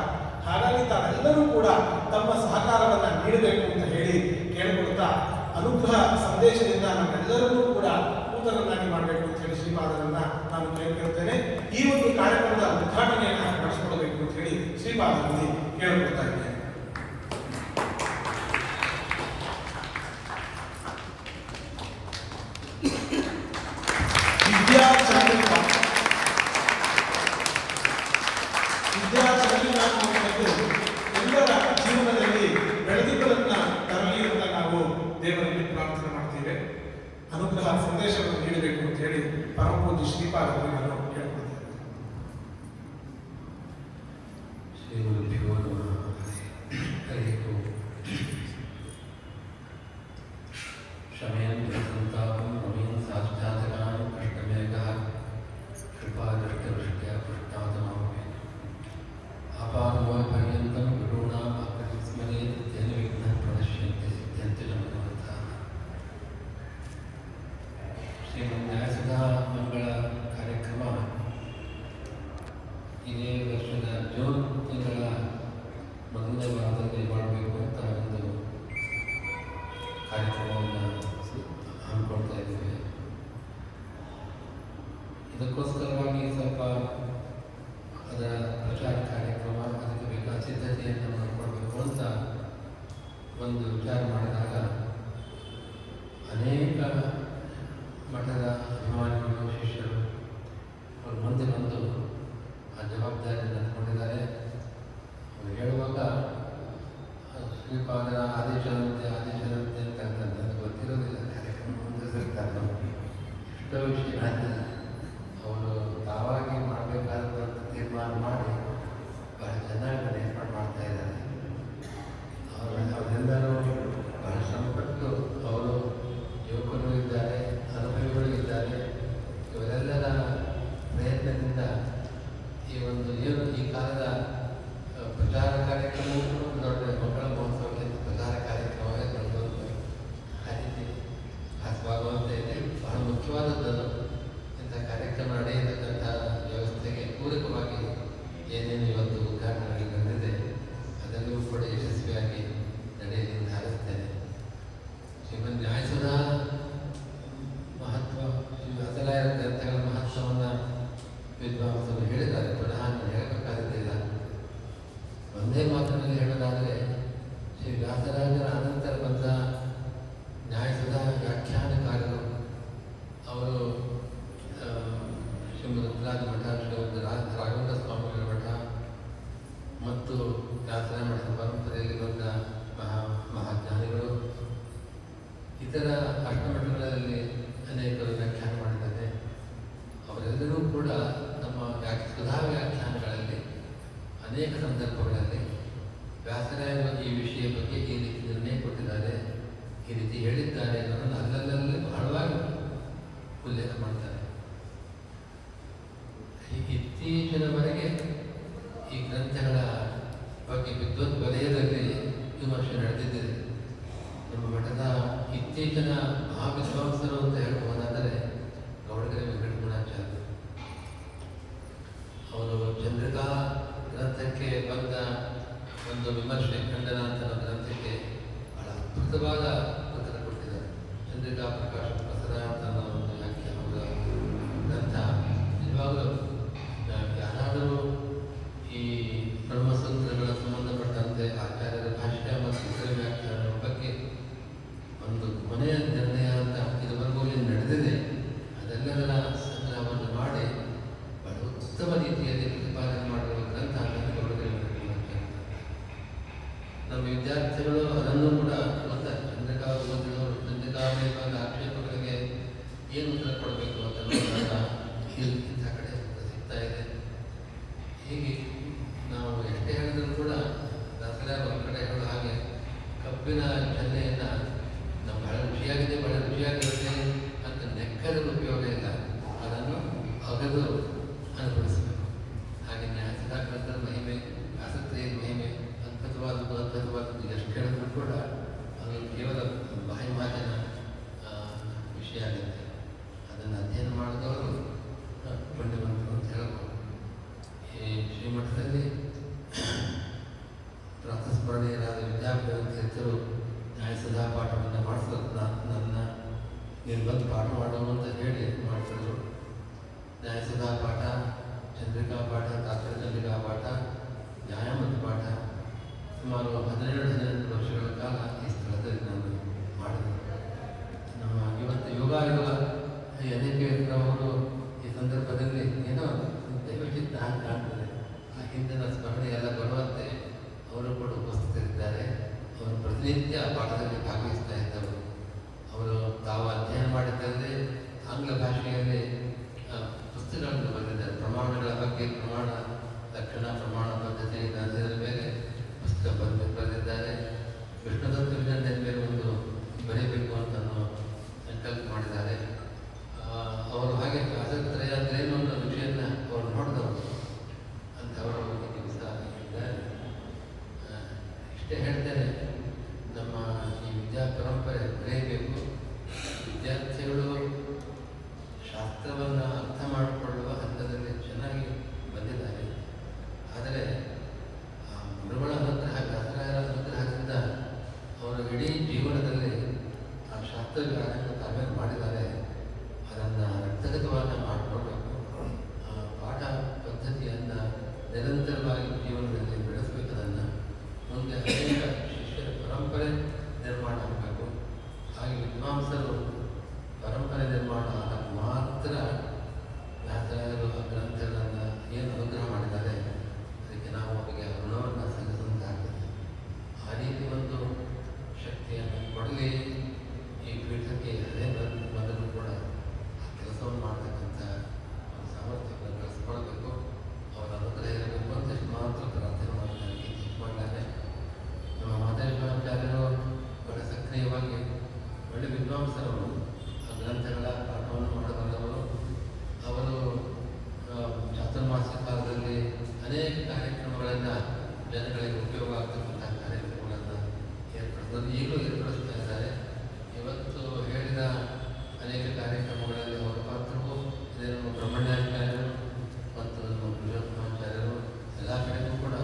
ಹಾಗಾಗಿ ತಾವೆಲ್ಲರೂ ಕೂಡ ತಮ್ಮ ಸಹಕಾರವನ್ನ ನೀಡಬೇಕು ಅಂತ ಹೇಳಿ ಕೇಳಿಕೊಳ್ತಾ ಅನುಗ್ರಹ ಸಂದೇಶದಿಂದ ನಮ್ಮೆಲ್ಲರನ್ನೂ ಕೂಡ ನೂತನನ್ನಾಗಿ ಮಾಡಬೇಕು ಅಂತ ಹೇಳಿ ಶ್ರೀಪಾದರನ್ನ ನಾನು ಕೇಳ್ಕೊಳ್ತೇನೆ. ಈ ಒಂದು ಕಾರ್ಯಕ್ರಮದ ಉದ್ಘಾಟನೆಯನ್ನು ನಡೆಸಿಕೊಡಬೇಕು ಅಂತ ಹೇಳಿ ಶ್ರೀಪಾದರಲ್ಲಿ ಕೇಳಿಕೊಳ್ತಾ ಇದ್ದೇನೆ. ಎಲ್ಲರ ಜೀವನದಲ್ಲಿ ಬೆಳದಿಂಗಳನ್ನ ತರಲಿ ಅಂತ ನಾವು ದೇವರಲ್ಲಿ ಪ್ರಾರ್ಥನೆ ಮಾಡ್ತೇವೆ. ಅನುಗ್ರಹ ಸಂದೇಶವನ್ನು ನೀಡಬೇಕು ಅಂತ ಹೇಳಿ ಪರಮಪೂಜ್ಯ ಶ್ರೀಪಾದರಲ್ಲಿ ನಾನು ಕೇಳ್ಕೊಳ್ತೇನೆ. ಶ್ರೀ ಗುರುಭ್ಯೋ ನಮಃ. ಹರಿ ಓಂ. ಶಮಯಂ ಸಂತಾಪಂ ರಮೀಂ ಸಾಷ್ಟಾದಗಾನ್ ಕೃಷ್ಣಮೇಘಃ ಕೃಪಾದೃಷ್ಟವೃಷ್ಟ್ಯಾ ಪುಷ್ಟಾದಮಾಮೇ ಅಪಾನವಪರ್ಯಂತಂ ಗುರುಣಾಂ ಅಪರಿಸ್ಮರೇತ್ ತೇನ ವಿಘ್ನಃ ಪ್ರಣಶ್ಯಂತೆ ಸಿದ್ಧ್ಯಂತೆ ಚ ಮನೋರಥಾಃ. ಶ್ರೀಮದ್ ನ್ಯಾಯಸುಧಾ ಮಂಗಳ ಕಾರ್ಯಕ್ರಮ ಇದೇ ವರ್ಷದ ಜೂನ್ ತಿಂಗಳ ಮೊದಲನೇ ವಾರದಲ್ಲಿ ಮಾಡಬೇಕು ಅಂತ ಒಂದು ಕಾರ್ಯಕ್ರಮವನ್ನು ಹಮ್ಮಿಕೊಳ್ತಾ ಇದ್ದೇವೆ. ಇದಕ್ಕೋಸ್ಕರವಾಗಿ ಸ್ವಲ್ಪ ಅದರ ಪ್ರಚಾರ ಕಾರ್ಯಕ್ರಮ, ಅದಕ್ಕೆ ಬೇಕಾದ ಸಿದ್ಧತೆಯನ್ನು ಮಾಡಿಕೊಳ್ಬೇಕು ಅಂತ ಒಂದು ವಿಚಾರ ಮಾಡಿದಾಗ ಅನೇಕ ಮಠದ ಅಭಿಮಾನಿಗಳು, ಶಿಷ್ಯರು ಅವರು ಮುಂದೆ ಬಂದು ಆ ಜವಾಬ್ದಾರಿಯನ್ನು ತಗೊಂಡಿದ್ದಾರೆ. ಅವರು ಹೇಳುವಾಗ ಶ್ರೀಪಾದರ ಆದೇಶದಂತೆ ಅಂತ ನನಗೆ ಗೊತ್ತಿರೋದಿಲ್ಲ. ಕಾರ್ಯಕ್ರಮ ಮುಂದುವರಿಸಿರ್ತಾರೆ. ನಮಗೆ ಎಷ್ಟೋ ವಿಷಯಗಳನ್ನು ಅವರು ತಾವಾಗಿ ಮಾಡಬೇಕಾದಂಥ ತೀರ್ಮಾನ ಮಾಡಿ ಬಹಳ ಚೆನ್ನಾಗಿ ಏರ್ಪಾಡು ಮಾಡ್ತಾ ಇದ್ದಾರೆ. ಅವರೆಲ್ಲರೂ ಬಹಳ ಶ್ರಮಪಟ್ಟು ಅವರು ಯುವಕರು ಇದ್ದಾರೆ, ಅನುಭವಿಗಳು ಇದ್ದಾರೆ. ಇವರೆಲ್ಲರ ಪ್ರಯತ್ನದಿಂದ ಈ ಒಂದು ಏನು ಈ ಕಾಲದ ಪ್ರಚಾರ ಕಾರ್ಯಕ್ರಮವೂ ದೊಡ್ಡ ಮಕ್ಕಳ ಮಹೋತ್ಸವಕ್ಕೆ ಪ್ರಚಾರ ಕಾರ್ಯಕ್ರಮವೇ ದೊಡ್ಡದೊಂದು ಆ ರೀತಿ ಭಾಸವಾಗುವಂತ ಇದೆ. ಬಹಳ ಮುಖ್ಯವಾದದ್ದು ಇಂಥ ಕಾರ್ಯಕ್ರಮ ನಡೆಯತಕ್ಕಂಥ ವ್ಯವಸ್ಥೆಗೆ ಪೂರಕವಾಗಿ ಏನೇನು ಇವತ್ತು ಉದ್ಘಾಟನೆಗೆ ಬಂದಿದೆ ಅದೆಲ್ಲವೂ ಕೂಡ ಯಶಸ್ವಿಯಾಗಿ ನಡೆಯಲಿ ಅಂತ ಹಾರೈಸ್ತೇನೆ. ಶ್ರೀಮದ್ ನ್ಯಾಯಸುಧಾ ಮಹತ್ವ, ಶ್ರೀ ವ್ಯಾಸರಾಯರ ಗ್ರಂಥಗಳ ಮಹತ್ವವನ್ನು ವಿದ್ವಾಂಸರು ಹೇಳಿದ್ದಾರೆ. ಪುನಃ ಹೇಳಬೇಕಾದಿಲ್ಲ. ಒಂದೇ ಮಾತಿನಲ್ಲಿ ಹೇಳೋದಾದರೆ ಶ್ರೀ ವ್ಯಾಸರಾಜರ ಅನಂತರ ಬಂದ ನ್ಯಾಯಸುಧಾ ವ್ಯಾಖ್ಯಾನಕಾರರು ಅವರು ಶ್ರೀಮದ್ ರುದ್ರಾಜ ಮಠ, ಶ್ರೀಮದ್ ರಾಘವೇಂದ್ರ ಸ್ವಾಮಿಗಳ ಮಠ ಮತ್ತು ವ್ಯಾಸರಾಯ ಮಠದ ಪರಂಪರೆಯಲ್ಲಿ ಬಂದ ಮಹಾಜ್ಞಾನಿಗಳು, ಇತರ ಅಷ್ಟಮಠಗಳಲ್ಲಿ ಅನೇಕರು ವ್ಯಾಖ್ಯಾನ ಮಾಡಿದ್ದಾರೆ. ಅವರೆಲ್ಲರೂ ಕೂಡ ನಮ್ಮ ಸುಧಾ ವ್ಯಾಖ್ಯಾನಗಳಲ್ಲಿ ಅನೇಕ ಸಂದರ್ಭಗಳಲ್ಲಿ ವ್ಯಾಸರಾಯರು ಈ ವಿಷಯ ಬಗ್ಗೆ ಈ ರೀತಿ ನಿರ್ಣಯ ಕೊಟ್ಟಿದ್ದಾರೆ, ಈ ರೀತಿ ಹೇಳಿದ್ದಾರೆ ಅನ್ನೋದನ್ನು ಅಲ್ಲಲ್ಲಿ ಬಹಳವಾಗಿ ಉಲ್ಲೇಖ ಮಾಡ್ತಾರೆ. ಇತ್ತೀಚಿನವರೆಗೆ ಈ ಗ್ರಂಥಗಳ ಬಗ್ಗೆ ವಿದ್ವತ್ ವಲಯದಲ್ಲಿ ವಿಮರ್ಶೆ ನಡೆದಿದ್ದಿದೆ. ನಮ್ಮ ಮಠದ ಇತ್ತೀಚಿನ ಮಹಾವಿದ್ವಾಂಸರು ಅಂತ ಹೇಳಬಹುದಾದರೆ ಗೌಡಗೆರೆ ವೆಂಕಟಗುಣಾಚಾರ್ಯ ಅವರು ಚಂದ್ರಿಕಾ ಗ್ರಂಥಕ್ಕೆ ಬಂದ ಒಂದು ವಿಮರ್ಶೆ, ಖಂಡನ ಅಂತ ಗ್ರಂಥಕ್ಕೆ ಬಹಳ ಅದ್ಭುತವಾದ ಉತ್ತರ ಕೊಟ್ಟಿದ್ದಾರೆ. ಚಂದ್ರಿಕಾ ಪ್ರಕಾಶ ಪ್ರಸರ ಅಂತ ಒಂದು ವ್ಯಾಖ್ಯಾನ ಗ್ರಂಥ ನಿಜವಾಗಲೂ ಯಾರಾದರೂ ಈ ಬ್ರಹ್ಮಸೂತ್ರಗಳ ಸಂಬಂಧಪಟ್ಟಂತೆ ಆಚಾರ್ಯರ ಭಾಷ್ಯ ಮತ್ತು ಇತರ ವ್ಯಾಖ್ಯಾನಗಳ ಬಗ್ಗೆ ಒಂದು ಕೊನೆಯ ನಿರ್ಣಯ ಅಂತ ಇದುವರೆಗೂ ನಡೆದಿದೆ. ಅದೆಲ್ಲದರ ಸಂಗ್ರಹವನ್ನು ಮಾಡಿ ಬಹಳ ಉತ್ತಮ ರೀತಿಯಲ್ಲಿ ಪ್ರತಿಪಾದನೆ ಮಾಡಿರುವ ಗ್ರಂಥ ನಮ್ಮ ವಿದ್ಯಾರ್ಥಿಗಳು ಅದನ್ನು ಕೂಡ ಮತ್ತೆ ಚಂದ್ರಿಕಾ ಓದಿದವರು ಚಂದ್ರಿಕಾ ಬೇಕಾದ ಆಕ್ಷೇಪಗಳಿಗೆ ಏನು ಉತ್ತರ ಕೊಡಬೇಕು ಅಂತ ನೋಡಿದಾಗ ಇಂಥ ಕಡೆ ಸಿಗ್ತಾ ಇದೆ. ಹೀಗೆ ನಾವು ಎಷ್ಟೇ ಹೇಳಿದ್ರು ಕೂಡ ದಸರಾ ಒಂದು ಕಡೆ ಹೇಳೋ ಹಾಗೆ ಕಬ್ಬಿನ ಚೆನ್ನೆಯನ್ನು ನಮ್ಮ ಬಹಳ ರುಚಿಯಾಗಿದೆ ಬಹಳ ರುಚಿಯಾಗಿರುತ್ತೆ ಅಂತ ನೆಕ್ಕದ ಉಪಯೋಗ ಇಲ್ಲ, ಅದನ್ನು ಅಗದು ಅನುಭವಿಸಬೇಕು. ಹಾಗೆ ನ್ಯಾಯಸಿದ್ಧಾಕೃತರ ಮಹಿಮೆ ಆಸಕ್ತಿಯ ಮಹಿಮೆ ಅದ್ಭುತವಾದದ್ದು ಎಷ್ಟು ಹೇಳಿದ್ರು ಕೂಡ ಅದು ಕೇವಲ ಬಾಯಿ ಮಾತಿನ ವಿಷಯ ಆಗುತ್ತೆ. ಅದನ್ನು ಅಧ್ಯಯನ ಮಾಡಿದವರು ಪುಣ್ಯವಂತರು ಅಂತ ಹೇಳ್ಬೋದು. ಈ ಶ್ರೀಮಠದಲ್ಲಿ ಪ್ರಾತಸ್ಮರಣೀಯರಾದ ವಿದ್ಯಾರ್ಥಿಗಳು ನ್ಯಾಯಸದಾ ಪಾಠವನ್ನು ಮಾಡಿಸೋದು ನನ್ನ ನೀನು ಬಂದು ಪಾಠ ಮಾಡೋಣ ಅಂತ ಹೇಳಿ ಮಾಡಿಸಿದ್ರು. ನ್ಯಾಯಸದಾ ಪಾಠ, ಚಂದ್ರಿಕಾ ಪಾಠ, ತಾತ್ವಿಕ ಚಂದ್ರಿಕಾ ಪಾಠ, ನ್ಯಾಯಮತ ಪಾಠ ಸುಮಾರು 12 ವರ್ಷಗಳ ಕಾಲ ಈ ಸ್ಥಳದಲ್ಲಿ ನಾನು ಮಾಡಿದೆ. ನಮ್ಮ ಇವತ್ತು ಯೋಗಾಯೋಗ ಅವರು ಈ ಸಂದರ್ಭದಲ್ಲಿ ಏನೋ ದೈವಚಿತ್ತ ಕಾಣ್ತದೆ. ಆ ಹಿಂದಿನ ಸ್ಮರಣೆ ಎಲ್ಲ ಬರುವಂತೆ ಅವರು ಕೂಡ ಉಪಸ್ಥಿತರಿದ್ದಾರೆ. ಅವರು ಪ್ರತಿನಿತ್ಯ ಪಾಠದಲ್ಲಿ ಭಾಗವಹಿಸ್ತಾ ಇದ್ದವರು. ಅವರು ತಾವು ಅಧ್ಯಯನ ಮಾಡಿದ್ದಲ್ಲದೆ ಆಂಗ್ಲ ಭಾಷೆಯಲ್ಲಿ ಪುಸ್ತಕಗಳನ್ನು ಬರೆದಿದ್ದಾರೆ. ಪ್ರಮಾಣಗಳ ಬಗ್ಗೆ, ಪ್ರಮಾಣ ಲಕ್ಷಣ, ಪ್ರಮಾಣ ಪದ್ಧತಿ ಅದರ ಮೇಲೆ ಪುಸ್ತಕ ಬರೆದಿದ್ದಾರೆ. ವಿಷ್ಣುದತ್ತ ವಿಜ್ಞಾನದ ಮೇಲೆ ಒಂದು ಬರೀಬೇಕು ಅಂತ ಸಂಕಲ್ಪ ಮಾಡಿದ್ದಾರೆ. ಅವರು ಹಾಗೆ ಆಸಕ್ತರೇ ಅಂದರೆ ಏನೋ ಒಂದು ರುಚಿಯನ್ನು ಅವರು ನೋಡಿದವರು ಅಂತ ಅವರು ಈ ದಿವಸ ಹೇಳಿದ್ದಾರೆ. ಇಷ್ಟೇ ಹೇಳ್ತೇನೆ, ನಮ್ಮ ಈ ವಿದ್ಯಾ ಪರಂಪರೆ ಬೆಳೆಯಬೇಕು. ವಿದ್ಯಾರ್ಥಿಗಳು ಶಾಸ್ತ್ರವನ್ನು ಅರ್ಥ ಮಾಡಿಕೊಳ್ಳುವ ಹಂತದಲ್ಲಿ ಚೆನ್ನಾಗಿ ಬಂದಿದ್ದಾರೆ. ಆದರೆ ಗುರುಗಳ ಅನುಗ್ರಹ, ವ್ಯಾಸರಾಯರ ಅನುಗ್ರಹದಿಂದ ಅವರು ಇಡೀ ಜೀವನದಲ್ಲಿ ಆ ಶಾಸ್ತ್ರ ಜ್ಞಾನವನ್ನು ತಾವೇನು ಮಾಡಿದ್ದಾರೆ ಅದನ್ನು ರಕ್ತಗತವನ್ನು ಮಾಡಿಕೊಳ್ಬೇಕು. ಪಾಠ ಪದ್ಧತಿಯನ್ನು ನಿರಂತರವಾಗಿ ಜೀವನದಲ್ಲಿ ಬೆಳೆಸಬೇಕು. ಅದನ್ನು ಮುಂದೆ ಅನೇಕ ಶಿಷ್ಯರ ಪರಂಪರೆ ನಿರ್ಮಾಣ ಆಗಬೇಕು. ಹಾಗೆ ವಿದ್ವಾಂಸರು ಪರಂಪರೆ ನಿರ್ಮಾಣ ಆದಾಗ ಮಾತ್ರ ವ್ಯಾಸರಾಯರು ಆ ಗ್ರಂಥಗಳನ್ನು ಏನು ಅನುಗ್ರಹ ಮಾಡಿದ್ದಾರೆ ಅದಕ್ಕೆ ನಾವು ಅವರಿಗೆ ಋಣವನ್ನು ಸಲ್ಲಿಸುವಂತಾಗ್ತದೆ. ಆ ರೀತಿ ಒಂದು ಶಕ್ತಿಯನ್ನು ಕೊಡಲಿ ಈ ಪೀಠಕ್ಕೆ. ಅದೇ ಮೊದಲು ಕೂಡ ಆ ಕೆಲಸವನ್ನು ಮಾಡತಕ್ಕಂಥ ಒಂದು ಸಾಮರ್ಥ್ಯವನ್ನು ಬೆಳೆಸ್ಕೊಳ್ಬೇಕು. ಅವರ ಅನುಗ್ರಹ ಇರಬೇಕು ಅಂತ ಮಾತ್ರ ಪ್ರಾರ್ಥನೆ ಮಾಡಿದ್ದಾರೆ. ನಮ್ಮ ಮಾದೇಶ್ವರಾಚಾರ್ಯರು ಬಹಳ ಸಕ್ರಿಯವಾಗಿ ಒಳ್ಳೆ ವಿದ್ವಾಂಸರವರು, ಆ ಗ್ರಂಥಗಳ ಪಾಠವನ್ನು ಮಾಡಬಲ್ಲವರು. ಅವರು ಚಾತುರ್ಮಾಸ್ಯ ಕಾಲದಲ್ಲಿ ಅನೇಕ ಕಾರ್ಯಕ್ರಮಗಳನ್ನು ಜನಗಳಿಗೆ ಉಪಯೋಗ ಆಗ್ತಕ್ಕಂಥ ಕಾರ್ಯಕ್ರಮಗಳನ್ನು ಏರ್ಪಡಿಸಿದ್ರು, ಈಗಲೂ ಏರ್ಪಡಿಸ್ತಾ ಇದ್ದಾರೆ. ಇವತ್ತು ಹೇಳಿದ ಅನೇಕ ಕಾರ್ಯಕ್ರಮಗಳಲ್ಲಿ ಅವರ ಪಾತ್ರವು ಇದೇ ನಮ್ಮ ಬ್ರಹ್ಮಣ್ಯಾಚಾರ್ಯರು ಮತ್ತು ನಮ್ಮ ಪುರುಷೋತ್ತಮಾಚಾರ್ಯರು ಎಲ್ಲ ಕಡೆಗೂ ಕೂಡ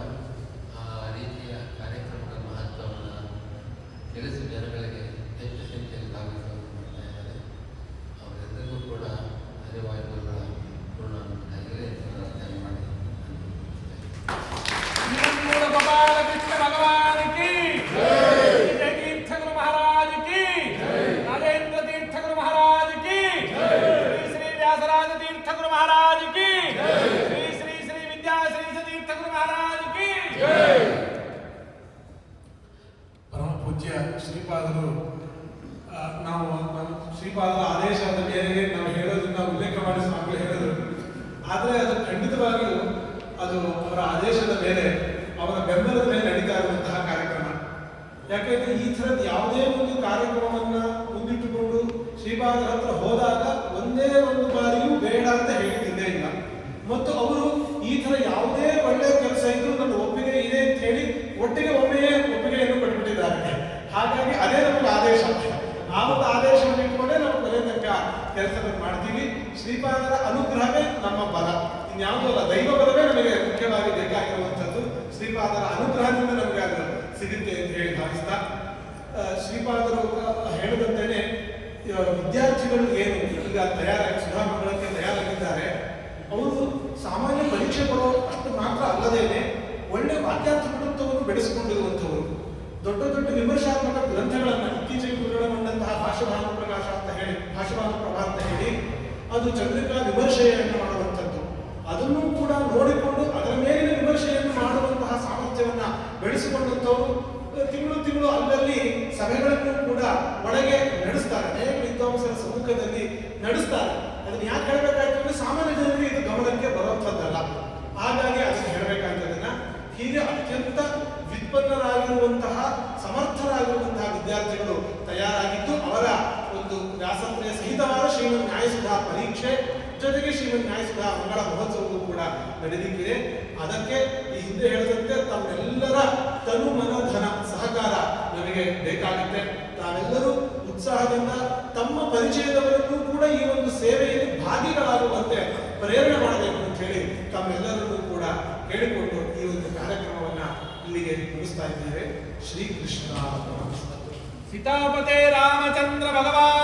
ಆ ರೀತಿಯ ಕಾರ್ಯಕ್ರಮಗಳ ಮಹತ್ವವನ್ನು ತಿಳಿಸಿ ಜನಗಳಿಗೆ ಹೆಚ್ಚು ಸಂಖ್ಯೆಯಲ್ಲಿ ಭಾಗವಹಿಸುವಂತೆ ಮಾಡ್ತಾ ಇದ್ದಾರೆ. ಅವರೆಲ್ಲರಿಗೂ ಕೂಡ ಹರಿವಾಯುಗಳ ಪೂರ್ಣಾನುಗ್ರಹ ಇರಲಿ ಅಂತ ಪ್ರಾರ್ಥನೆ ಮಾಡಿ ಕೃಷ್ಣ ಭಗವಾನ್ ಕಿ ಜೈ, ತೀರ್ಥಗುರು ಮಹಾರಾಜ್ ಕಿ, ರಾಜೇಂದ್ರ ತೀರ್ಥಗುರು ಮಹಾರಾಜ್ ಕಿ, ಶ್ರೀ ವ್ಯಾಸರಾಜ ತೀರ್ಥಗುರು ಮಹಾರಾಜ್ ಕಿ, ಶ್ರೀ ವಿದ್ಯಾಶ್ರೀ ತೀರ್ಥಗುರು ಮಹಾರಾಜ್ ಕಿ. ಪರಮ ಪೂಜ್ಯ ಶ್ರೀಪಾದರು ನಾವು ಶ್ರೀಪಾದರ ಆದೇಶದ ಮೇರೆಗೆ ನಾವು ಹೇಳೋದನ್ನ ಉಲ್ಲೇಖ ಮಾಡಿ ಸ್ವಾಮಿಗಳು ಹೇಳಿದರು. ಆದರೆ ಅದು ಖಂಡಿತವಾಗಿಯೂ ಅದು ಅವರ ಆದೇಶದ ಮೇಲೆ, ಅವರ ಬೆಂಬಲದ ಮೇಲೆ ನಡೀತಾ ಇರುವಂತಹ ಕಾರ್ಯಕ್ರಮ. ಯಾಕೆಂದ್ರೆ ಈ ಥರದ ಯಾವುದೇ ಒಂದು ಕಾರ್ಯಕ್ರಮವನ್ನ ಮುಂದಿಟ್ಟುಕೊಂಡು ಶ್ರೀಪಾದರ ಹತ್ರ ಹೋದಾಗ ಒಂದೇ ಒಂದು ಬಾರಿಯೂ ಬೇಡ ಅಂತ ಹೇಳಿದ್ದೇ ಇಲ್ಲ. ಮತ್ತು ಅವರು ಈ ಥರ ಯಾವುದೇ ಒಳ್ಳೆಯ ಕೆಲಸ ಇದ್ರೂ ನನ್ನ ಒಪ್ಪಿಗೆ ಇದೆ ಅಂತ ಹೇಳಿ ಒಟ್ಟಿಗೆ ಒಮ್ಮೆಯೇ ಒಪ್ಪಿಗೆಯನ್ನು ಕೊಟ್ಬಿಟ್ಟಿದ್ದಾರೆ. ಹಾಗಾಗಿ ಅದೇ ನಮಗೆ ಆದೇಶ. ಆ ಒಂದು ಆದೇಶವನ್ನು ಇಟ್ಕೊಂಡೇ ನಾವು ಕೊನೆ ತನಕ ಕೆಲಸವನ್ನು ಮಾಡ್ತೀವಿ. ಶ್ರೀಪಾದರ ಅನುಗ್ರಹವೇ ನಮ್ಮ ಬಲ, ಇನ್ಯಾವುದೂ ಅಲ್ಲ. ದೈವ ಬಲವೇ ನಮಗೆ ಮುಖ್ಯವಾಗಿ ಬೇಕಾಗಿರುವಂಥದ್ದು. ಶ್ರೀಪಾದರ ಅನುಗ್ರಹದಿಂದ ನಮಗೆ ಅದು ಸಿಗುತ್ತೆ ಅಂತ ಹೇಳಿ ಭಾವಿಸ್ತಾ, ಶ್ರೀಪಾದರು ಹೇಳಿದಂತೆಯೇ ವಿದ್ಯಾರ್ಥಿಗಳು ಏನು ಈಗ ಸುಧಾಮಂಗಳಕ್ಕೆ ತಯಾರಾಗಿದ್ದಾರೆ, ಅವರು ಸಾಮಾನ್ಯ ಪರೀಕ್ಷೆ ಕೊಡೋ ಅಷ್ಟು ಮಾತ್ರ ಅಲ್ಲದೇನೆ ಒಳ್ಳೆ ವಾಕ್ಯಾರ್ಥವನ್ನು ಬೆಳೆಸಿಕೊಂಡಿರುವಂಥವರು. ದೊಡ್ಡ ದೊಡ್ಡ ವಿಮರ್ಶಾತ್ಮಕ ಗ್ರಂಥಗಳನ್ನು ಇತ್ತೀಚೆಗೆ ಬಿಡುಗಡೆಗೊಂಡಂತಹ ಭಾಷಾಭಾನು ಪ್ರಕಾಶ ಅಂತ ಹೇಳಿ, ಭಾಷಾಭಾನು ಪ್ರಭಾ ಅಂತ ಹೇಳಿ, ಅದು ಚಂದ್ರಿಕಾ ವಿಮರ್ಶೆಯನ್ನು ಮಾಡುವಂಥದ್ದು. ಅದನ್ನು ಕೂಡ ನೋಡಿಕೊಂಡು ಅದರ ಮೇಲಿನ ವಿಮರ್ಶೆಯನ್ನು ಮಾಡುವಂತಹ ಸಾಮರ್ಥ್ಯವನ್ನು ಬೆಳೆಸಿಕೊಂಡಂಥವರು ಜೊತೆಗೆ ಶ್ರೀಮದ್ ನ್ಯಾಯಸುಧಾ ಮಂಗಳ ಮಹೋತ್ಸವವೂ ಕೂಡ ನಡೆದಿದೆ. ಅದಕ್ಕೆ ಈ ಹಿಂದೆ ಹೇಳಿದಂತೆ ತಮ್ಮೆಲ್ಲರ ತನು ಮನ ಧನ ಸಹಕಾರ ನಮಗೆ ಬೇಕಾಗುತ್ತೆ. ತಾವೆಲ್ಲರೂ ಉತ್ಸಾಹದಿಂದ ತಮ್ಮ ಪರಿಚಯದವರನ್ನು ಕೂಡ ಈ ಒಂದು ಸೇವೆಯಲ್ಲಿ ಭಾಗಿಗಳಾಗುವಂತೆ ಪ್ರೇರಣೆ ಮಾಡಬೇಕು ಅಂತ ಹೇಳಿ ತಮ್ಮೆಲ್ಲರನ್ನು ಕೂಡ ಕೇಳಿಕೊಂಡು ಈ ಒಂದು ಕಾರ್ಯಕ್ರಮವನ್ನ ಇಲ್ಲಿಗೆ ಮುಗಿಸ್ತಾ ಇದ್ದೇವೆ. ಶ್ರೀಕೃಷ್ಣ. सीतापते रामचंद्र भगवान